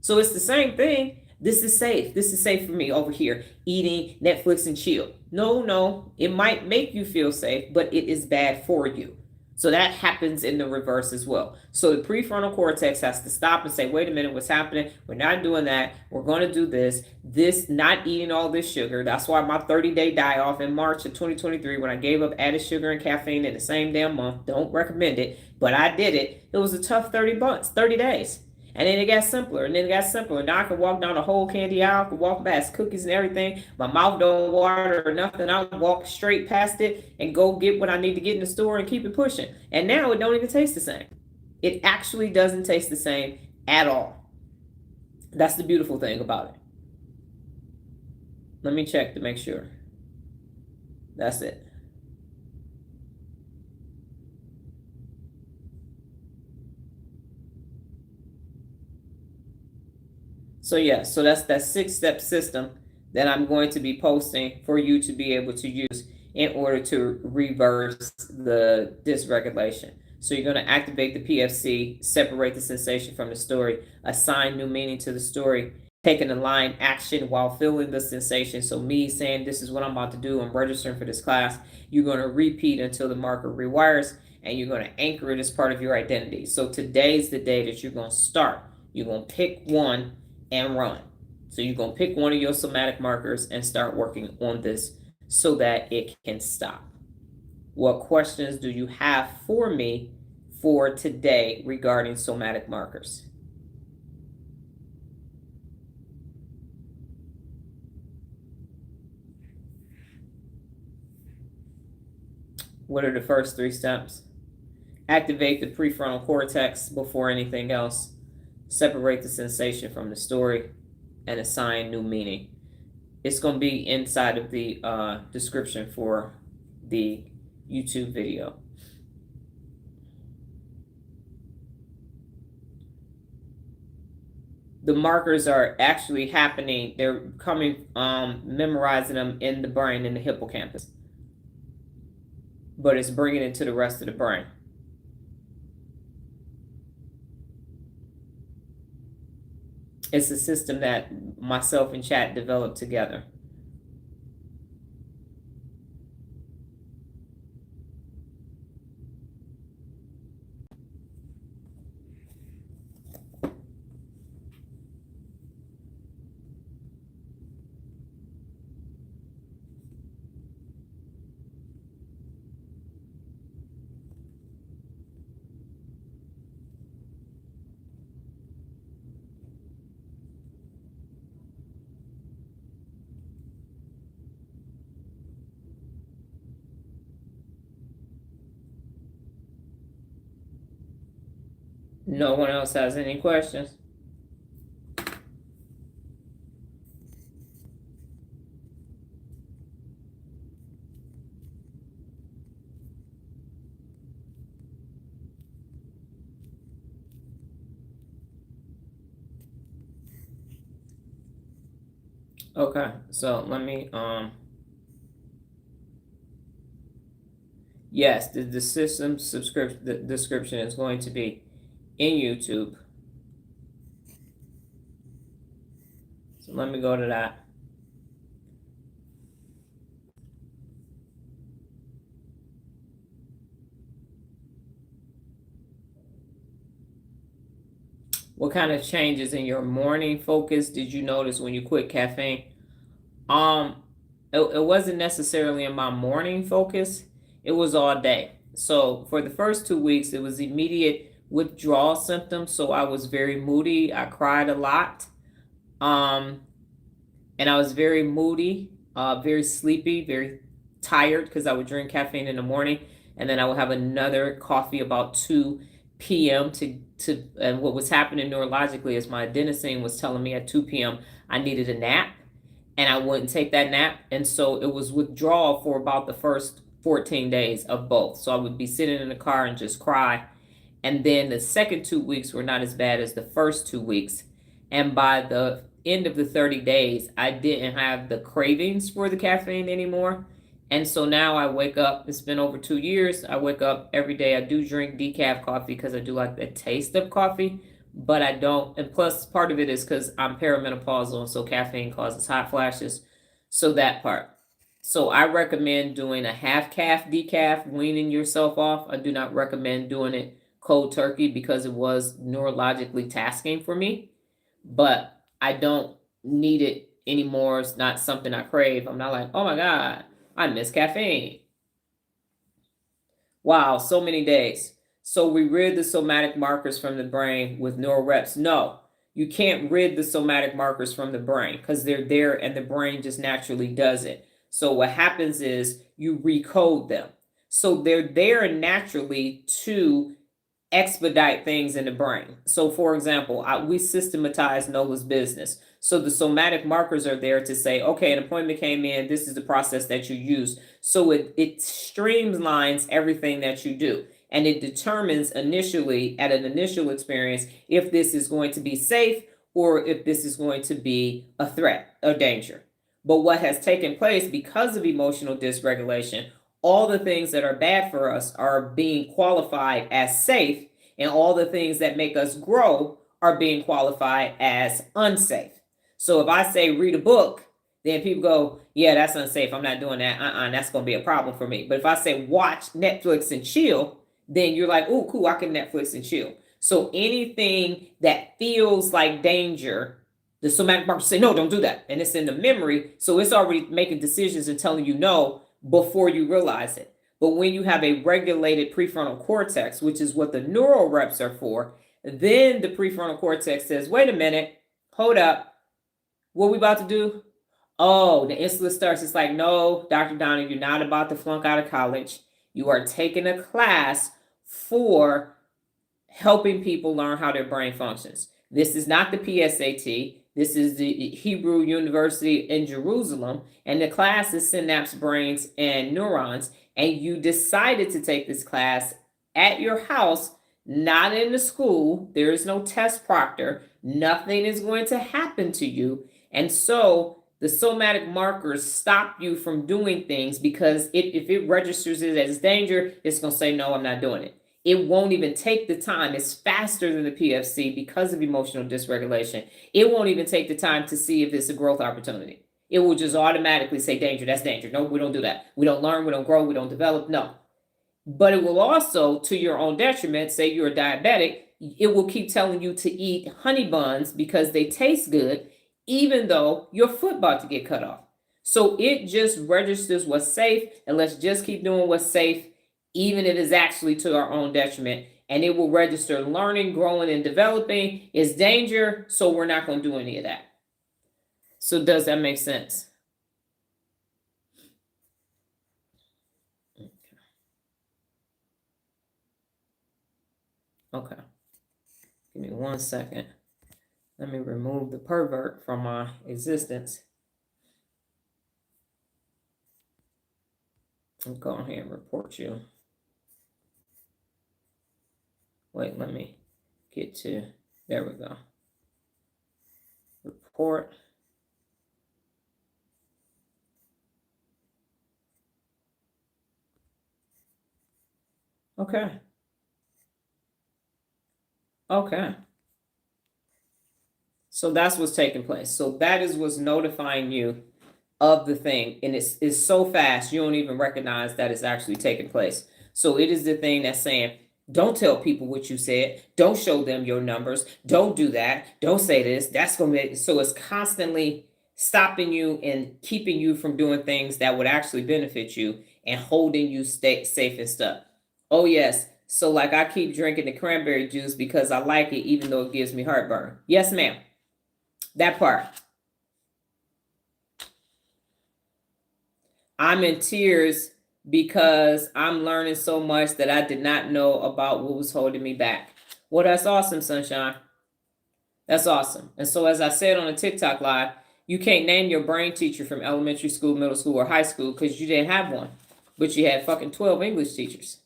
So it's the same thing. This is safe. This is safe for me over here, eating Netflix and chill. No, no. It might make you feel safe, but it is bad for you. So that happens in the reverse as well. So the prefrontal cortex has to stop and say, wait a minute, what's happening? We're not doing that. We're going to do this. This, not eating all this sugar. That's why my 30-day die-off in March of 2023, when I gave up added sugar and caffeine in the same damn month, don't recommend it, but I did it. It was a tough 30 days. And then it got simpler, and then it got simpler. Now I can walk down the whole candy aisle, I can walk past cookies and everything. My mouth don't water or nothing. I'll walk straight past it and go get what I need to get in the store and keep it pushing. And now it don't even taste the same. It actually doesn't taste the same at all. That's the beautiful thing about it. Let me check to make sure. That's it. So yeah, so that's that 6-step system that I'm going to be posting for you to be able to use in order to reverse the dysregulation. So you're going to activate the PFC, separate the sensation from the story, assign new meaning to the story, take an aligned action while feeling the sensation. So me saying this is what I'm about to do, I'm registering for this class, you're going to repeat until the marker rewires, and you're going to anchor it as part of your identity. So today's the day that you're going to start. You're going to pick one and run. So you're going to pick one of your somatic markers and start working on this so that it can stop. What questions do you have for me for today regarding somatic markers? What are the first 3 steps? Activate the prefrontal cortex before anything else. Separate the sensation from the story, and assign new meaning. It's going to be inside of the description for the YouTube video. The markers are actually happening. They're coming, memorizing them in the brain, in the hippocampus. But it's bringing it to the rest of the brain. It's a system that myself and chat developed together. No one else has any questions? Okay, so let me yes, the system subscription, the description is going to be in YouTube. So let me go to that. What kind of changes in your morning focus did you notice when you quit caffeine? It wasn't necessarily in my morning focus. It was all day. So for the first 2 weeks, it was immediate withdrawal symptoms. So I was very moody. I cried a lot. And I was very moody, very sleepy, very tired, because I would drink caffeine in the morning. And then I would have another coffee about 2 p.m. and what was happening neurologically is my adenosine was telling me at 2 p.m. I needed a nap, and I wouldn't take that nap. And so it was withdrawal for about the first 14 days of both. So I would be sitting in the car and just cry. And then the second 2 weeks were not as bad as the first 2 weeks. And by the end of the 30 days, I didn't have the cravings for the caffeine anymore. And so now I wake up, it's been over 2 years. I wake up every day. I do drink decaf coffee because I do like the taste of coffee, but I don't. And plus, part of it is because I'm perimenopausal, and so caffeine causes hot flashes. So that part. So I recommend doing a half calf decaf, weaning yourself off. I do not recommend doing it cold turkey because it was neurologically tasking for me, but I don't need it anymore. It's not something I crave. I'm not like, oh my God, I miss caffeine. Wow, so many days. So we rid the somatic markers from the brain with neural reps. No, you can't rid the somatic markers from the brain because they're there and the brain just naturally does it. So what happens is you recode them. So they're there naturally to expedite things in the brain. So for example, we systematize Nola's business. So the somatic markers are there to say, okay, an appointment came in, this is the process that you use. So it streamlines everything that you do. And it determines initially, at an initial experience, if this is going to be safe or if this is going to be a threat or danger. But what has taken place because of emotional dysregulation, all the things that are bad for us are being qualified as safe, and all the things that make us grow are being qualified as unsafe. So if I say read a book, then people go, yeah, that's unsafe. I'm not doing that. That's going to be a problem for me. But if I say watch Netflix and chill, then you're like, oh, cool, I can Netflix and chill. So anything that feels like danger, the somatic markers say, no, don't do that. And it's in the memory. So it's already making decisions and telling you no before you realize it. But when you have a regulated prefrontal cortex, which is what the neural reps are for, then the prefrontal cortex says, wait a minute, hold up. What are we about to do? Oh, the insulin starts. It's like, no, Dr. Donna, you're not about to flunk out of college. You are taking a class for helping people learn how their brain functions. This is not the PSAT. This is the Hebrew University in Jerusalem, and the class is synapse, brains, and neurons. And you decided to take this class at your house, not in the school. There is no test proctor. Nothing is going to happen to you. And so the somatic markers stop you from doing things because if it registers it as danger, it's going to say, no, I'm not doing it. It won't even take the time. It's faster than the PFC because of emotional dysregulation. It won't even take the time to see if it's a growth opportunity. It will just automatically say danger. That's danger. No, we don't do that. We don't learn. We don't grow. We don't develop. No. But it will also, to your own detriment, say you're a diabetic, it will keep telling you to eat honey buns because they taste good, even though your foot about to get cut off. So it just registers what's safe, and let's just keep doing what's safe, even if it's actually to our own detriment. And it will register learning, growing, and developing is danger, so we're not going to do any of that. So does that make sense? Okay. Give me 1 second. Let me remove the pervert from my existence. I'll go ahead and report you. Wait, let me get to, there we go. Report. Okay. Okay. So that's what's taking place. So that is what's notifying you of the thing. And it's so fast, you don't even recognize that it's actually taking place. So it is the thing that's saying, don't tell people what you said. Don't show them your numbers. Don't do that. Don't say this. That's going to be, so it's constantly stopping you and keeping you from doing things that would actually benefit you and holding you safe and stuff. Oh, yes. So like I keep drinking the cranberry juice because I like it, even though it gives me heartburn. Yes, ma'am. That part. I'm in tears because I'm learning so much that I did not know about what was holding me back. Well, that's awesome, sunshine. That's awesome. And so, as I said on a TikTok live, you can't name your brain teacher from elementary school, middle school, or high school because you didn't have one, but you had fucking 12 English teachers.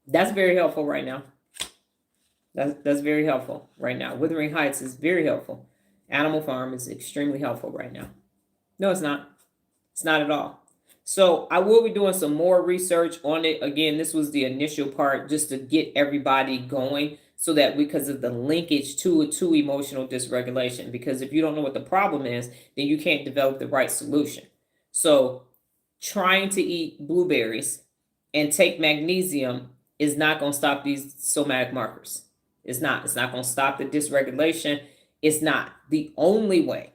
That's very helpful right now. That's very helpful right now. Wuthering Heights is very helpful. Animal Farm is extremely helpful right now. No, it's not. It's not at all. So I will be doing some more research on it. Again, this was the initial part just to get everybody going so that because of the linkage to emotional dysregulation. Because if you don't know what the problem is, then you can't develop the right solution. So trying to eat blueberries and take magnesium is not going to stop these somatic markers. It's not. It's not going to stop the dysregulation. It's not. The only way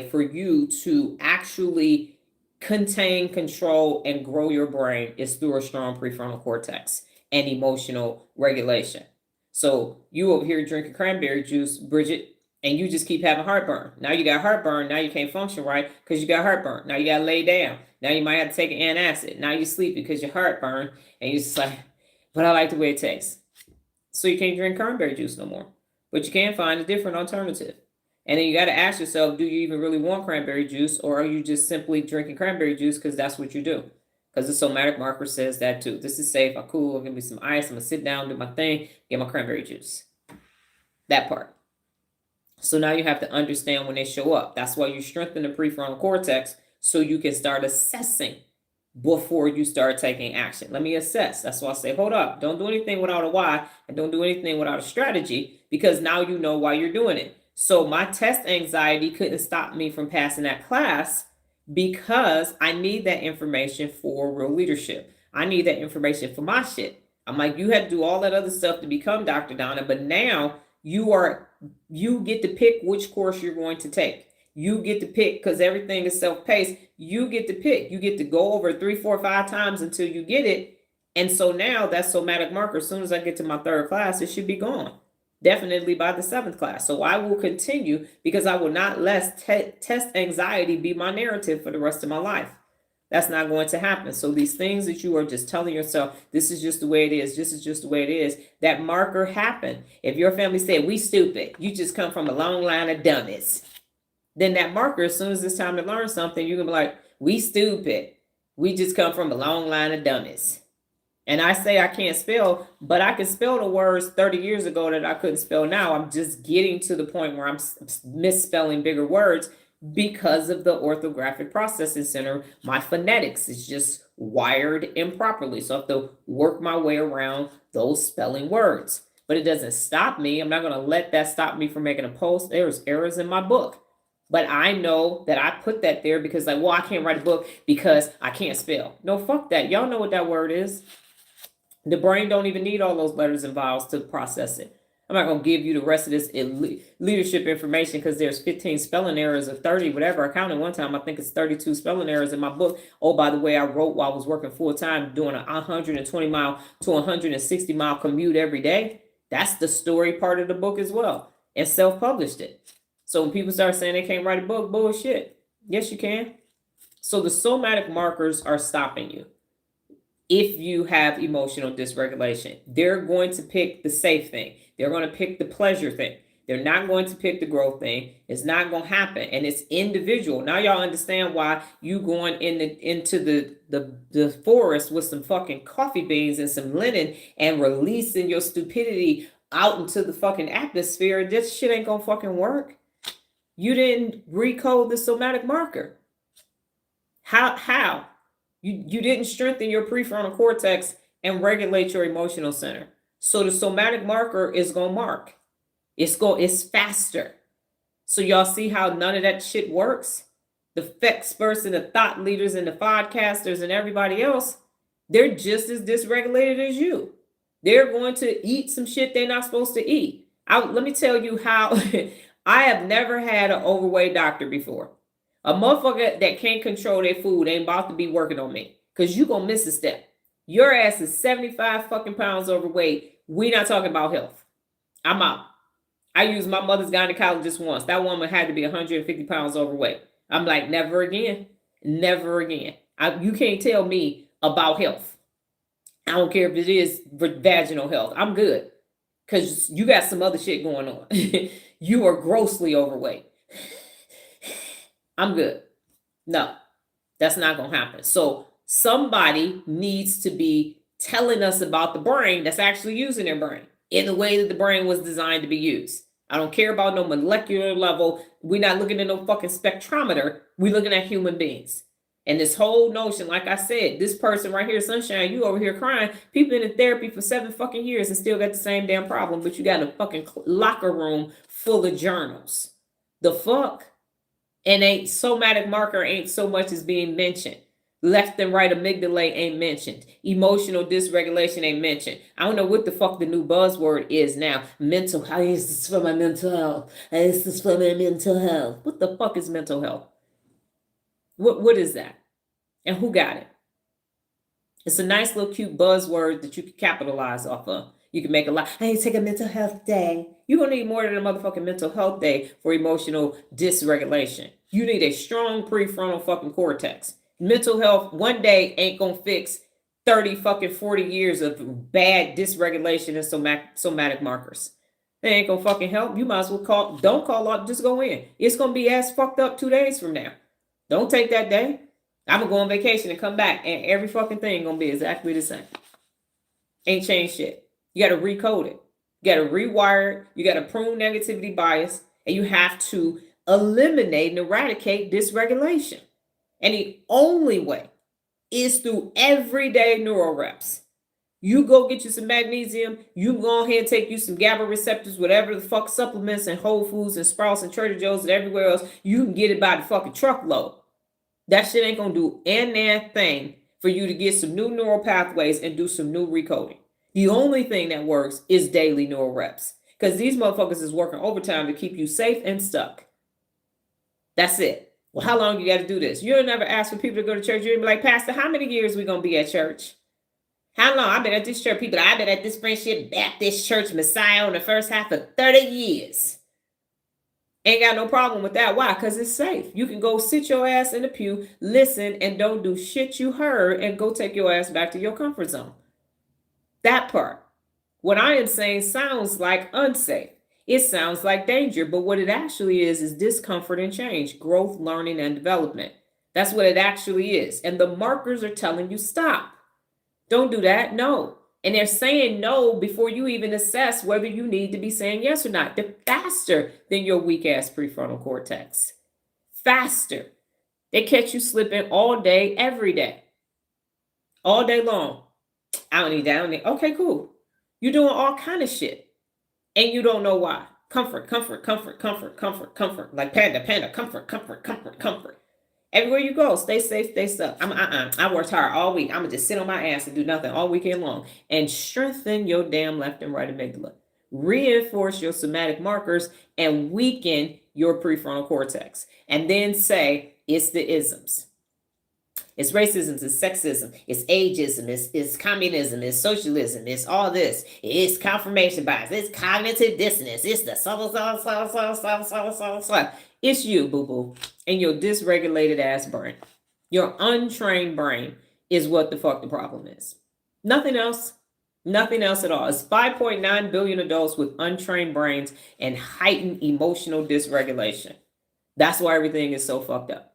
for you to actually contain, control, and grow your brain is through a strong prefrontal cortex and emotional regulation. So you over here drinking cranberry juice, Bridget, and you just keep having heartburn. Now you got heartburn. Now you can't function right because you got heartburn. Now you got to lay down. Now you might have to take an antacid. Now you sleep because your heartburn, and you're just like, but I like the way it tastes. So you can't drink cranberry juice no more. But you can find a different alternative. And then you got to ask yourself, do you even really want cranberry juice, or are you just simply drinking cranberry juice because that's what you do? Because the somatic marker says that too. This is safe. I'm cool. I'm going to be some ice. I'm going to sit down, do my thing, get my cranberry juice. That part. So now you have to understand when they show up. That's why you strengthen the prefrontal cortex so you can start assessing before you start taking action. Let me assess. That's why I say, hold up. Don't do anything without a why, and don't do anything without a strategy, because now you know why you're doing it. So my test anxiety couldn't stop me from passing that class because I need that information for real leadership. I need that information for my shit. I'm like, you had to do all that other stuff to become Dr. Donna, but now you get to pick which course you're going to take. You get to pick, because everything is self-paced. You get to pick. You get to go over 3, 4, 5 times until you get it. And so now that somatic marker, as soon as I get to my 3rd class, it should be gone. Definitely by the 7th class. So I will continue because I will not let test anxiety be my narrative for the rest of my life. That's not going to happen. So these things that you are just telling yourself, this is just the way it is. This is just the way it is. That marker happened. If your family said, we stupid, you just come from a long line of dummies. Then that marker, as soon as it's time to learn something, you're going to be like, we stupid. We just come from a long line of dummies. And I say I can't spell, but I can spell the words 30 years ago that I couldn't spell now. I'm just getting to the point where I'm misspelling bigger words because of the orthographic processing center. My phonetics is just wired improperly. So I have to work my way around those spelling words. But it doesn't stop me. I'm not going to let that stop me from making a post. There's errors in my book. But I know that I put that there because, like, well, I can't write a book because I can't spell. No, fuck that. Y'all know what that word is. The brain don't even need all those letters and vowels to process it. I'm not going to give you the rest of this leadership information because there's 15 spelling errors or 30, whatever. I counted one time. I think it's 32 spelling errors in my book. Oh, by the way, I wrote while I was working full time, doing a 120-mile to 160-mile commute every day. That's the story part of the book as well, and self-published it. So when people start saying they can't write a book, bullshit. Yes, you can. So the somatic markers are stopping you. If you have emotional dysregulation, they're going to pick the safe thing. They're going to pick the pleasure thing. They're not going to pick the growth thing. It's not going to happen. And it's individual. Now y'all understand why you going into the forest with some fucking coffee beans and some linen and releasing your stupidity out into the fucking atmosphere. This shit ain't going to fucking work. You didn't recode the somatic marker. How? You didn't strengthen your prefrontal cortex and regulate your emotional center. So the somatic marker is going to mark. It's faster. So y'all see how none of that shit works? The experts and the thought leaders and the podcasters and everybody else, they're just as dysregulated as you. They're going to eat some shit they're not supposed to eat. Let me tell you how I have never had an overweight doctor before. A motherfucker that can't control their food ain't about to be working on me, because you going to miss a step. Your ass is 75 fucking pounds overweight. We not talking about health. I'm out. I used my mother's gynecologist once. That woman had to be 150 pounds overweight. I'm like, never again. Never again. You can't tell me about health. I don't care if it is vaginal health. I'm good because you got some other shit going on. You are grossly overweight. I'm good. No, that's not going to happen. So somebody needs to be telling us about the brain that's actually using their brain in the way that the brain was designed to be used. I don't care about no molecular level. We're not looking at no fucking spectrometer. We're looking at human beings. And this whole notion, like I said, this person right here, Sunshine, you over here crying. People in therapy for 7 fucking years and still got the same damn problem, but you got a fucking locker room full of journals. The fuck? And a somatic marker ain't so much as being mentioned. Left and right amygdala ain't mentioned. Emotional dysregulation ain't mentioned. I don't know what the fuck the new buzzword is now. Mental health. This is for my mental health. This is for my mental health. What the fuck is mental health? What is that? And who got it? It's a nice little cute buzzword that you can capitalize off of. You can make a lot. I need to take a mental health day. You're going to need more than a motherfucking mental health day for emotional dysregulation. You need a strong prefrontal fucking cortex. Mental health one day ain't going to fix 30 fucking 40 years of bad dysregulation and somatic markers. They ain't going to fucking help. You might as well don't call out, just go in. It's going to be as fucked up 2 days from now. Don't take that day. I'm going to go on vacation and come back and every fucking thing going to be exactly the same. Ain't changed shit. You got to recode it. You got to rewire it. You got to prune negativity bias. And you have to eliminate and eradicate dysregulation. And the only way is through everyday neuro reps. You go get you some magnesium. You go ahead and take you some GABA receptors, whatever the fuck supplements and Whole Foods and Sprouts and Trader Joe's and everywhere else. You can get it by the fucking truckload. That shit ain't going to do anything for you to get some new neural pathways and do some new recoding. The only thing that works is daily neural reps. Because these motherfuckers is working overtime to keep you safe and stuck. That's it. Well, how long you got to do this? You'll never ask for people to go to church. You'll be like, Pastor, how many years we going to be at church? How long? I've been at this church. People, I've been at this Friendship Baptist Church Messiah on the first half of 30 years. Ain't got no problem with that. Why? Because it's safe. You can go sit your ass in the pew, listen, and don't do shit you heard, and go take your ass back to your comfort zone. That part. What I am saying sounds like unsafe. It sounds like danger, but what it actually is discomfort and change, growth, learning, and development. That's what it actually is. And the markers are telling you stop. Don't do that. No. And they're saying no before you even assess whether you need to be saying yes or not. They're faster than your weak ass prefrontal cortex. Faster. They catch you slipping all day, every day. All day long. I don't need that. I don't need. Okay, cool. You're doing all kind of shit. And you don't know why. Comfort, comfort, comfort, comfort, comfort, comfort. Like panda, panda, comfort, comfort, comfort, comfort. Everywhere you go, stay safe, stay stuck. I worked hard all week. I'm going to just sit on my ass and do nothing all weekend long. And strengthen your damn left and right amygdala. Reinforce your somatic markers and weaken your prefrontal cortex. And then say, it's the isms. It's racism, it's sexism, it's ageism, it's communism, it's socialism, it's all this. It's confirmation bias, it's cognitive dissonance, it's the It's you, boo-boo, and your dysregulated ass brain. Your untrained brain is what the fuck the problem is. Nothing else. Nothing else at all. It's 5.9 billion adults with untrained brains and heightened emotional dysregulation. That's why everything is so fucked up.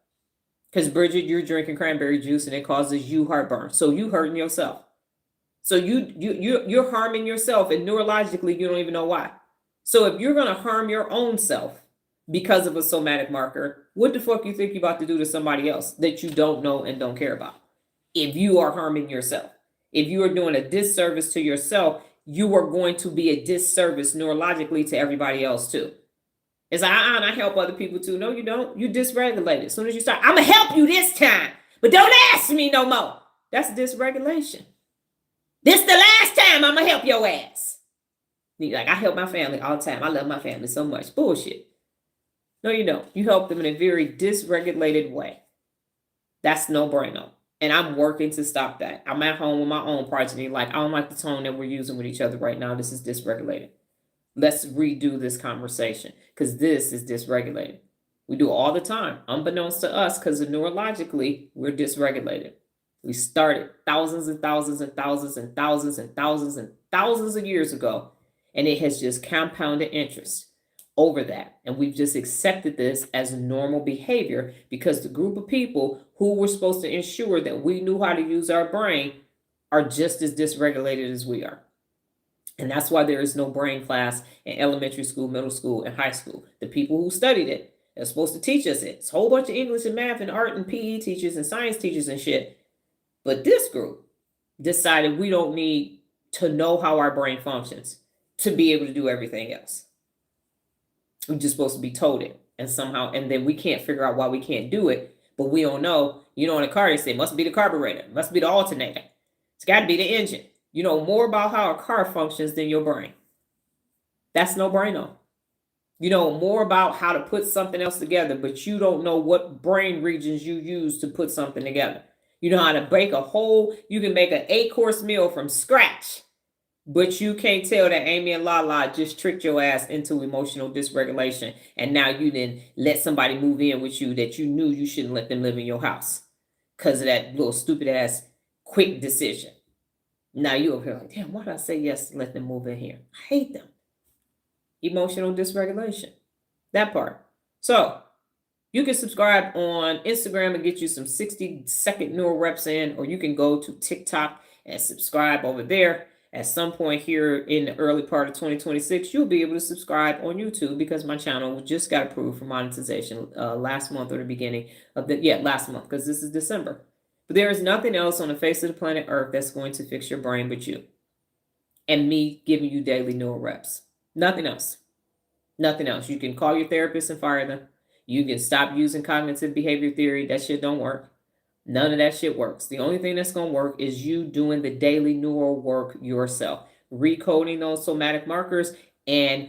Because Bridget, you're drinking cranberry juice and it causes you heartburn. So you hurting yourself. So you're harming yourself, and neurologically you don't even know why. So if you're gonna harm your own self because of a somatic marker, what the fuck you think you're about to do to somebody else that you don't know and don't care about? If you are harming yourself, if you are doing a disservice to yourself, you are going to be a disservice neurologically to everybody else too. It's like, I help other people too. No, you don't. You dysregulated. As soon as you start, I'm going to help you this time, but don't ask me no more. That's dysregulation. This the last time I'm going to help your ass. Like, I help my family all the time. I love my family so much. Bullshit. No, you don't. You help them in a very dysregulated way. That's no brainer. And I'm working to stop that. I'm at home with my own progeny. Like, I don't like the tone that we're using with each other right now. This is dysregulated. Let's redo this conversation because this is dysregulated. We do it all the time, unbeknownst to us, because neurologically, we're dysregulated. We started thousands and thousands and thousands and thousands and thousands and thousands of years ago, and it has just compounded interest over that. And we've just accepted this as normal behavior because the group of people who were supposed to ensure that we knew how to use our brain are just as dysregulated as we are. And that's why there is no brain class in elementary school, middle school, and high school. The people who studied it, they're supposed to teach us it. It's a whole bunch of English and math and art and PE teachers and science teachers and shit. But this group decided we don't need to know how our brain functions to be able to do everything else. We're just supposed to be told it. And somehow, and then we can't figure out why we can't do it, but we don't know. You know, in a car, they say, it must be the carburetor, it must be the alternator. It's got to be the engine. You know more about how a car functions than your brain. That's no brainer. You know more about how to put something else together, but you don't know what brain regions you use to put something together. You know how to bake you can make an 8-course meal from scratch, but you can't tell that Amy and Lala just tricked your ass into emotional dysregulation, and now you didn't let somebody move in with you that you knew you shouldn't let them live in your house because of that little stupid ass quick decision. Now you over here like, damn, why did I say yes to let them move in here? I hate them. Emotional dysregulation. That part. So you can subscribe on Instagram and get you some 60-second neural reps in, or you can go to TikTok and subscribe over there. At some point here in the early part of 2026, you'll be able to subscribe on YouTube because my channel just got approved for monetization last month or the beginning of last month, because this is December. But there is nothing else on the face of the planet Earth that's going to fix your brain but you. And me giving you daily neural reps. Nothing else. Nothing else. You can call your therapist and fire them. You can stop using cognitive behavior theory. That shit don't work. None of that shit works. The only thing that's going to work is you doing the daily neural work yourself. Recoding those somatic markers and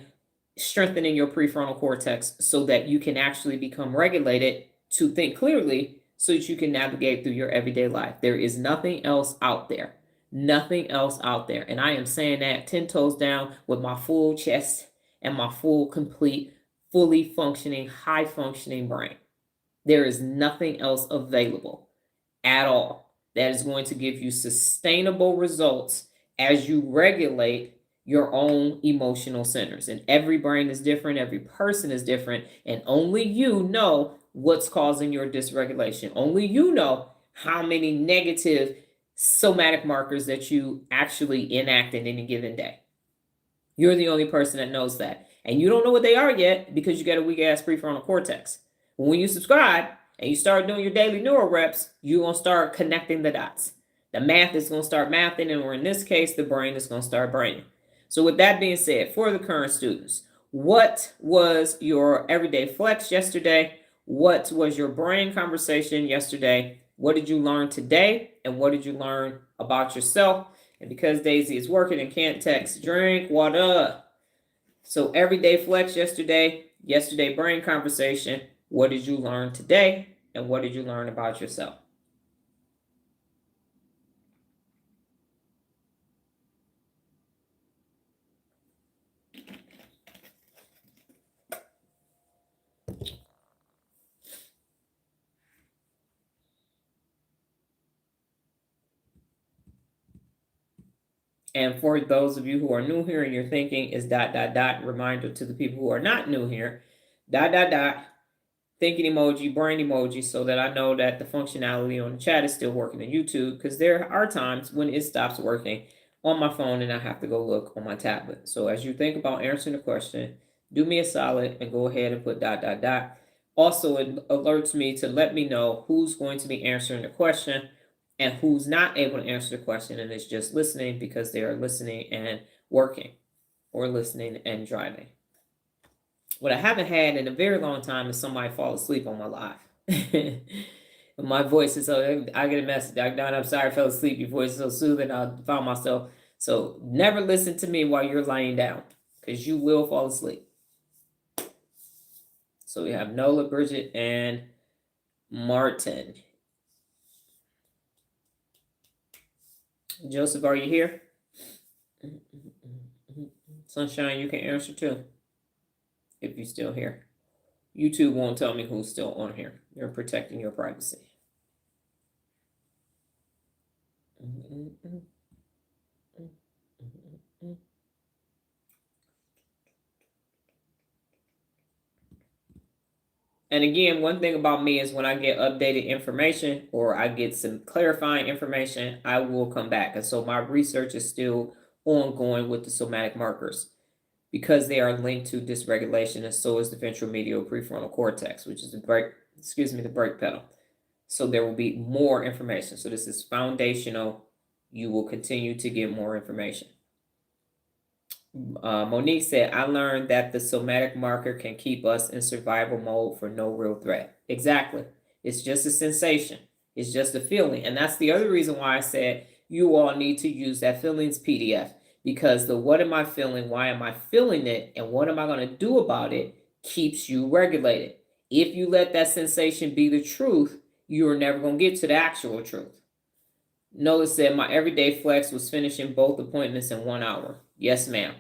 strengthening your prefrontal cortex so that you can actually become regulated to think clearly so that you can navigate through your everyday life. There is nothing else out there. Nothing else out there. And I am saying that 10 toes down with my full chest and my full, complete, fully functioning, high functioning brain. There is nothing else available at all that is going to give you sustainable results as you regulate your own emotional centers. And every brain is different. Every person is different. And only you know what's causing your dysregulation. Only you know how many negative somatic markers that you actually enact in any given day. You're the only person that knows that. And you don't know what they are yet because you got a weak ass prefrontal cortex. When you subscribe and you start doing your daily neural reps, you're going to start connecting the dots. The math is going to start mathing, and or in this case, the brain is going to start braining. So with that being said, for the current students, what was your everyday flex yesterday? What was your brain conversation yesterday? What did you learn today? And what did you learn about yourself? And because Daisy is working and can't text, drink water. So everyday flex yesterday brain conversation. What did you learn today? And what did you learn about yourself? And for those of you who are new here and you're thinking is ... reminder to the people who are not new here, ... thinking emoji, brain emoji, so that I know that the functionality on the chat is still working in YouTube, because there are times when it stops working on my phone and I have to go look on my tablet. So as you think about answering the question, do me a solid and go ahead and put ... Also, it alerts me to let me know who's going to be answering the question and who's not able to answer the question and is just listening because they are listening and working, or listening and driving. What I haven't had in a very long time is somebody fall asleep on my live. My voice is so, I get a message, Donna, I'm sorry I fell asleep. Your voice is so soothing. I found myself. So never listen to me while you're lying down, because you will fall asleep. So we have Nola, Bridget, and Martin. Joseph, are you here? Sunshine, you can answer too, if you're still here. YouTube won't tell me who's still on here. You're protecting your privacy. And again, one thing about me is when I get updated information or I get some clarifying information, I will come back. And so my research is still ongoing with the somatic markers because they are linked to dysregulation, and so is the ventromedial prefrontal cortex, which is the brake pedal. So there will be more information. So this is foundational. You will continue to get more information. Monique said, I learned that the somatic marker can keep us in survival mode for no real threat. Exactly. It's just a sensation. It's just a feeling. And that's the other reason why I said you all need to use that feelings PDF, because the what am I feeling, why am I feeling it, and what am I going to do about it keeps you regulated. If you let that sensation be the truth, you're never going to get to the actual truth. Noah said, my everyday flex was finishing both appointments in 1 hour. Yes, ma'am.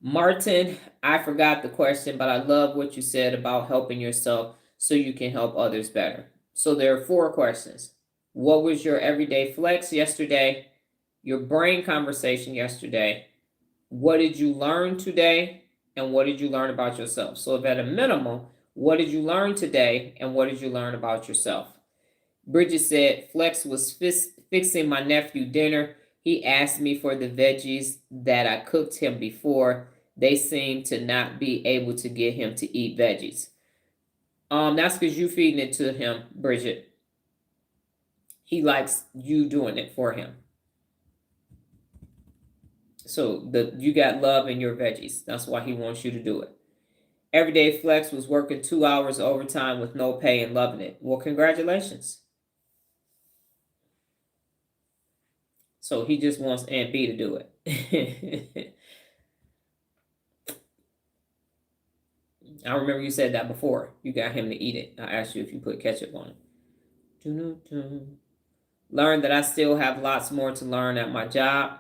Martin, I forgot the question, but I love what you said about helping yourself so you can help others better. So there are 4 questions. What was your everyday flex yesterday? Your brain conversation yesterday? What did you learn today? And what did you learn about yourself? So if at a minimum, what did you learn today? And what did you learn about yourself? Bridget said, flex was fixing my nephew dinner. He asked me for the veggies that I cooked him before. They seem to not be able to get him to eat veggies. That's because you feeding it to him, Bridget. He likes you doing it for him. So you got love in your veggies. That's why he wants you to do it. Everyday flex was working 2 hours overtime with no pay and loving it. Well, congratulations. So he just wants Aunt B to do it. I remember you said that before. You got him to eat it. I asked you if you put ketchup on it. Learn that I still have lots more to learn at my job.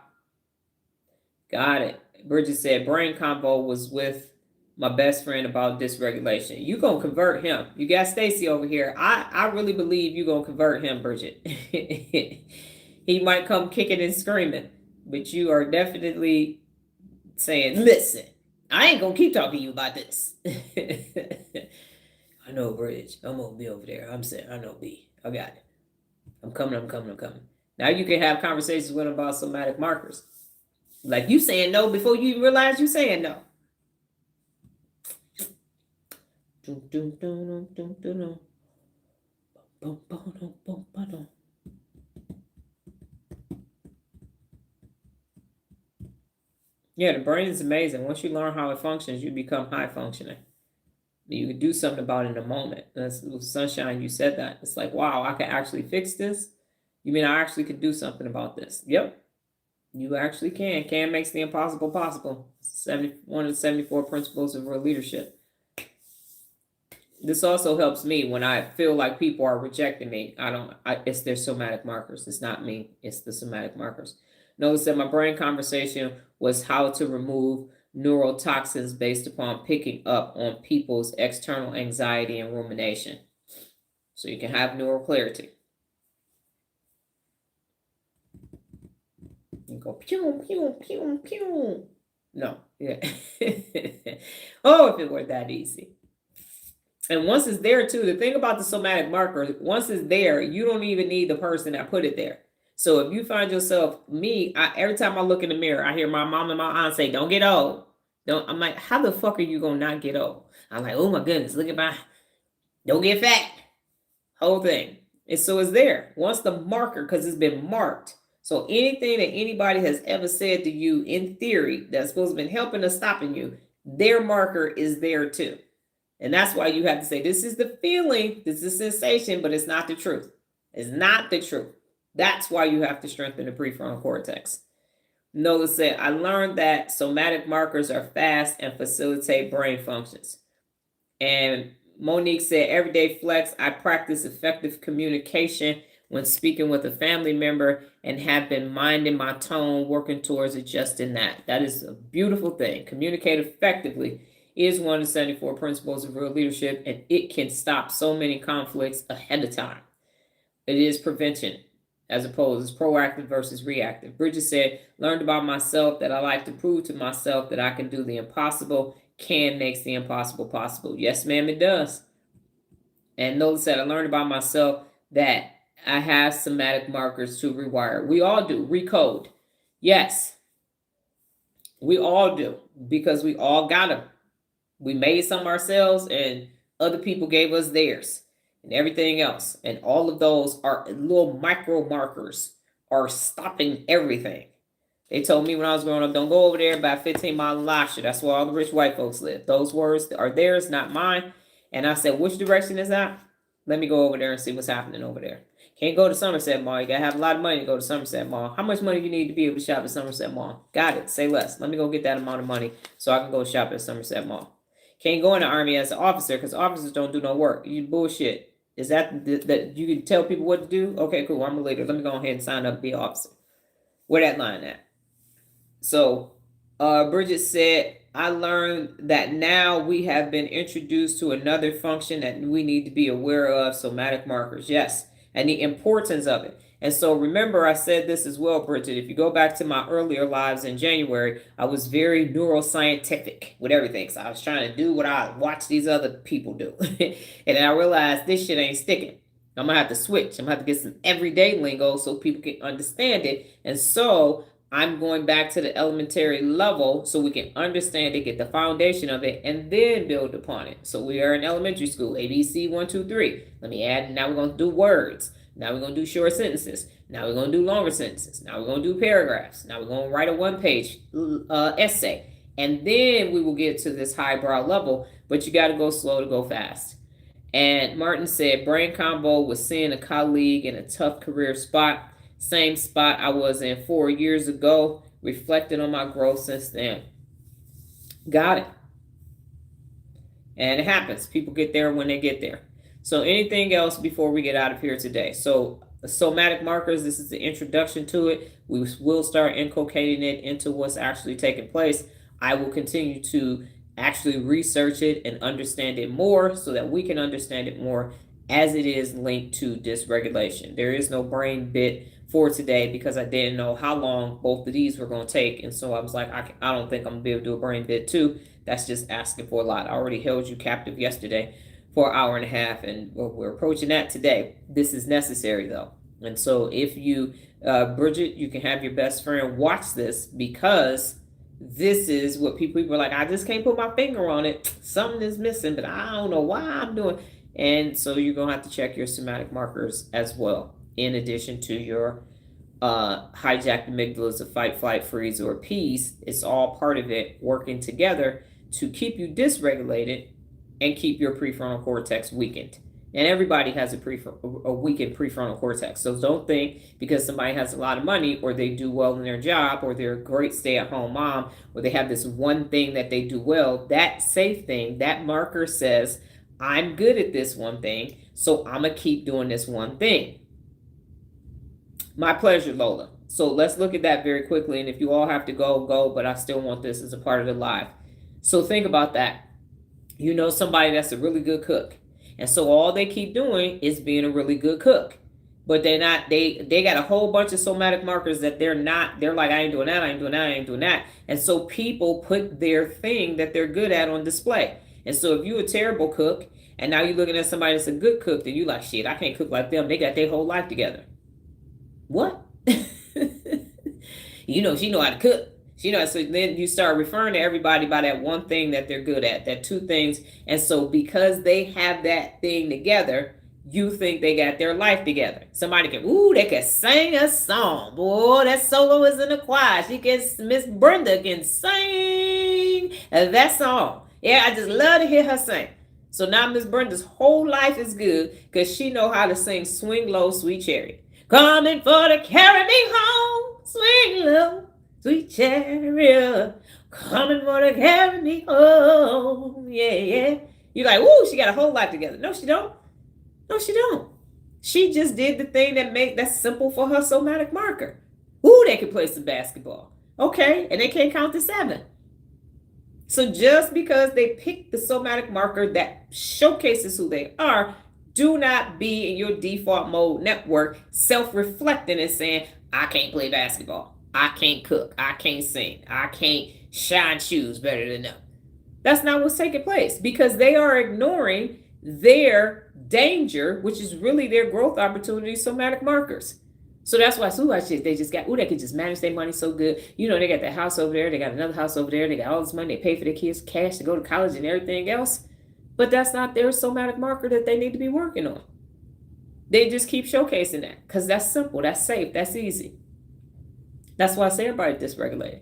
Got it. Bridget said, brain combo was with my best friend about dysregulation. You gonna convert him. You got Stacy over here. I really believe you gonna convert him, Bridget. He might come kicking and screaming, but you are definitely saying, listen, I ain't gonna keep talking to you about this. I know, Bridge. I'm gonna be over there. I'm saying, I know, B. I got it. I'm coming. Now you can have conversations with him about somatic markers. Like you saying no before you realize you saying no. Yeah, the brain is amazing. Once you learn how it functions, you become high functioning. You can do something about it in a moment. That's Sunshine, you said that. It's like, wow, I can actually fix this. You mean I actually could do something about this? Yep. You actually can. Can makes the impossible possible. One of the 74 principles of real leadership. This also helps me when I feel like people are rejecting me. It's their somatic markers. It's not me. It's the somatic markers. Notice that my brain conversation was how to remove neurotoxins based upon picking up on people's external anxiety and rumination. So you can have neural clarity. You go pew, pew, pew, pew. No. Yeah. Oh, if it were that easy. And once it's there too, the thing about the somatic marker, once it's there, you don't even need the person that put it there. So if you find yourself, every time I look in the mirror, I hear my mom and my aunt say, don't get old. I'm like, how the fuck are you going to not get old? I'm like, oh my goodness, look at don't get fat. Whole thing. And so it's there. Once the marker, because it's been marked. So anything that anybody has ever said to you in theory that's supposed to have been helping or stopping you, their marker is there too. And that's why you have to say, this is the feeling, this is the sensation, but it's not the truth. It's not the truth. That's why you have to strengthen the prefrontal cortex. Nola said, I learned that somatic markers are fast and facilitate brain functions. And Monique said, everyday flex, I practice effective communication when speaking with a family member and have been minding my tone, working towards adjusting that. That is a beautiful thing. Communicate effectively. is one of the 74 principles of real leadership, and it can stop so many conflicts ahead of time. It is prevention as opposed to proactive versus reactive. Bridget said, learned about myself that I like to prove to myself that I can do the impossible. Can makes the impossible possible. Yes, ma'am, it does. And notice that I learned about myself that I have somatic markers to rewire. We all do. Recode. Yes, we all do, because we all got them. We made some ourselves and other people gave us theirs and everything else. And all of those are little micro markers are stopping everything. They told me when I was growing up, don't go over there about 15 Mile and Lasher. That's where all the rich white folks live. Those words are theirs, not mine. And I said, which direction is that? Let me go over there and see what's happening over there. Can't go to Somerset Mall. You got to have a lot of money to go to Somerset Mall. How much money do you need to be able to shop at Somerset Mall? Got it. Say less. Let me go get that amount of money so I can go shop at Somerset Mall. Can't go in the Army as an officer because officers don't do no work. You bullshit. Is that you can tell people what to do? Okay, cool. I'm a leader. Let me go ahead and sign up to be an officer. Where that line at? So Bridget said, I learned that now we have been introduced to another function that we need to be aware of, somatic markers. Yes, and the importance of it. And so remember, I said this as well, Bridget. If you go back to my earlier lives in January, I was very neuroscientific with everything. So I was trying to do what I watch these other people do. And then I realized this shit ain't sticking. I'm going to have to switch. I'm going to have to get some everyday lingo so people can understand it. And so I'm going back to the elementary level so we can understand it, get the foundation of it, and then build upon it. So we are in elementary school, ABC 1, 2, 3. Let me add, now we're going to do words. Now we're going to do short sentences. Now we're going to do longer sentences. Now we're going to do paragraphs. Now we're going to write a one-page essay. And then we will get to this highbrow level, but you got to go slow to go fast. And Martin said, brain combo was seeing a colleague in a tough career spot. Same spot I was in 4 years ago. Reflected on my growth since then. Got it. And it happens. People get there when they get there. So anything else before we get out of here today? So somatic markers, this is the introduction to it. We will start inculcating it into what's actually taking place. I will continue to actually research it and understand it more so that we can understand it more as it is linked to dysregulation. There is no brain bit for today because I didn't know how long both of these were going to take. And so I was like, I don't think I'm going to be able to do a brain bit too. That's just asking for a lot. I already held you captive yesterday for an hour and a half, and we're approaching that today. This is necessary though. And so if you, Bridget, you can have your best friend watch this, because this is what people are like, I just can't put my finger on it. Something is missing, but I don't know why I'm doing. And so you're going to have to check your somatic markers as well, in addition to your hijacked amygdalas of fight, flight, freeze, or peace. It's all part of it working together to keep you dysregulated and keep your prefrontal cortex weakened. And everybody has a weakened prefrontal cortex. So don't think because somebody has a lot of money, or they do well in their job, or they're a great stay-at-home mom, or they have this one thing that they do well, that safe thing, that marker says, I'm good at this one thing, so I'm going to keep doing this one thing. My pleasure, Lola. So let's look at that very quickly. And if you all have to go, go. But I still want this as a part of the live. So think about that. You know somebody that's a really good cook. And so all they keep doing is being a really good cook. But they're not, they got a whole bunch of somatic markers that they're like, I ain't doing that, I ain't doing that, I ain't doing that. And so people put their thing that they're good at on display. And so if you're a terrible cook, and now you're looking at somebody that's a good cook, then you like, shit, I can't cook like them. They got their whole life together. What? You know, she know how to cook. She knows. So then you start referring to everybody by that one thing that they're good at, that two things. And so because they have that thing together, you think they got their life together. Somebody can, they can sing a song. Boy, that soloist in the choir. Miss Brenda can sing that song. Yeah, I just love to hear her sing. So now Miss Brenda's whole life is good because she know how to sing Swing Low, Sweet Chariot. Coming for to carry me home, swing low, sweet chariot. Coming for to carry me home, yeah, yeah. You're like, she got a whole life together. No, she don't. No, she don't. She just did the thing that's simple for her somatic marker. They can play some basketball. Okay, and they can't count to 7. So just because they pick the somatic marker that showcases who they are, do not be in your default mode network self-reflecting and saying, I can't play basketball, I can't cook, I can't sing, I can't shine shoes better than them. That's not what's taking place, because they are ignoring their danger, which is really their growth opportunity, somatic markers. So that's why they just got, they can just manage their money so good. They got that house over there, they got another house over there, they got all this money, they pay for their kids cash to go to college and everything else. But that's not their somatic marker that they need to be working on. They just keep showcasing that because that's simple, that's safe, that's easy. That's why I say everybody dysregulated.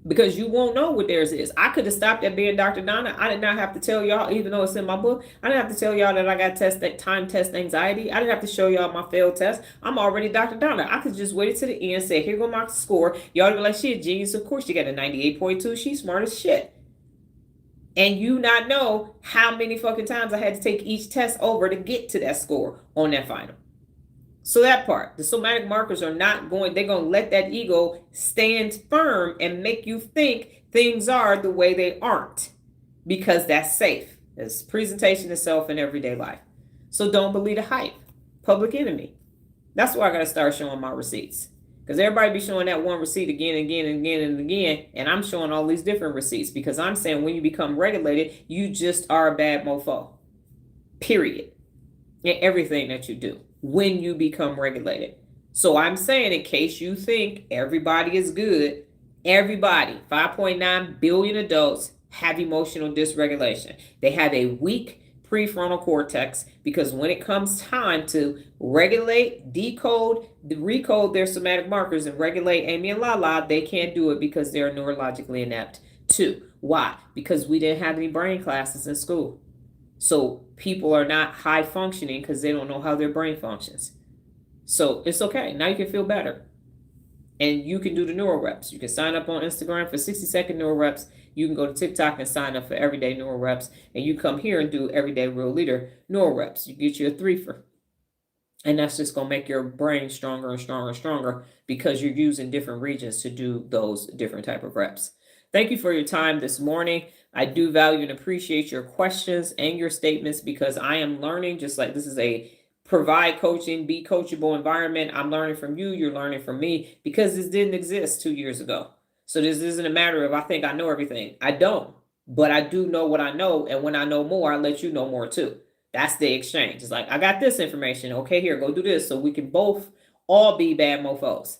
Because you won't know what theirs is. I could have stopped at being Dr. Donna. I did not have to tell y'all, even though it's in my book, I didn't have to tell y'all that I got time test anxiety. I didn't have to show y'all my failed test. I'm already Dr. Donna. I could just wait to the end, say, here go my score. Y'all would be like, she a genius. Of course, she got a 98.2. She's smart as shit. And you not know how many fucking times I had to take each test over to get to that score on that final. So that part, the somatic markers are not going, they're going to let that ego stand firm and make you think things are the way they aren't, because that's safe. It's presentation itself in everyday life. So don't believe the hype. Public enemy. That's why I got to start showing my receipts, because everybody be showing that one receipt again and again and again and again. And I'm showing all these different receipts because I'm saying when you become regulated, you just are a bad mofo. Period. In everything that you do. When you become regulated. So I'm saying, in case you think everybody is good, everybody, 5.9 billion adults have emotional dysregulation. They have a weak prefrontal cortex because when it comes time to regulate, decode, recode their somatic markers and regulate Amy and Lala, they can't do it because they're neurologically inept too. Why? Because we didn't have any brain classes in school. So people are not high functioning because they don't know how their brain functions. So it's okay. Now you can feel better. And you can do the Neuro reps. You can sign up on Instagram for 60-second Neuro reps. You can go to TikTok and sign up for everyday Neuro reps. And you come here and do everyday Real Leader Neuro reps. You get you a 3-fer. And that's just going to make your brain stronger and stronger and stronger because you're using different regions to do those different type of reps. Thank you for your time this morning. I do value and appreciate your questions and your statements because I am learning, just like this is a provide coaching, be coachable environment. I'm learning from you. You're learning from me because this didn't exist 2 years ago. So this isn't a matter of I think I know everything. I don't, but I do know what I know. And when I know more, I let you know more too. That's the exchange. It's like, I got this information. Okay, here, go do this. So we can both all be bad mofos.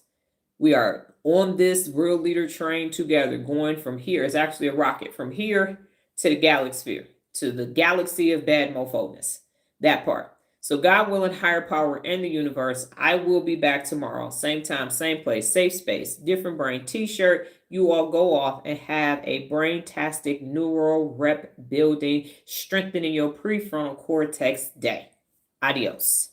We are on this real leader train together, going from here. It's actually a rocket from here to the galaxy, to the galaxy of bad mofoness. That part. So God willing, higher power in the universe. I will be back tomorrow. Same time, same place, safe space, different brain t-shirt. You all go off and have a brain-tastic neural rep building, strengthening your prefrontal cortex day. Adios.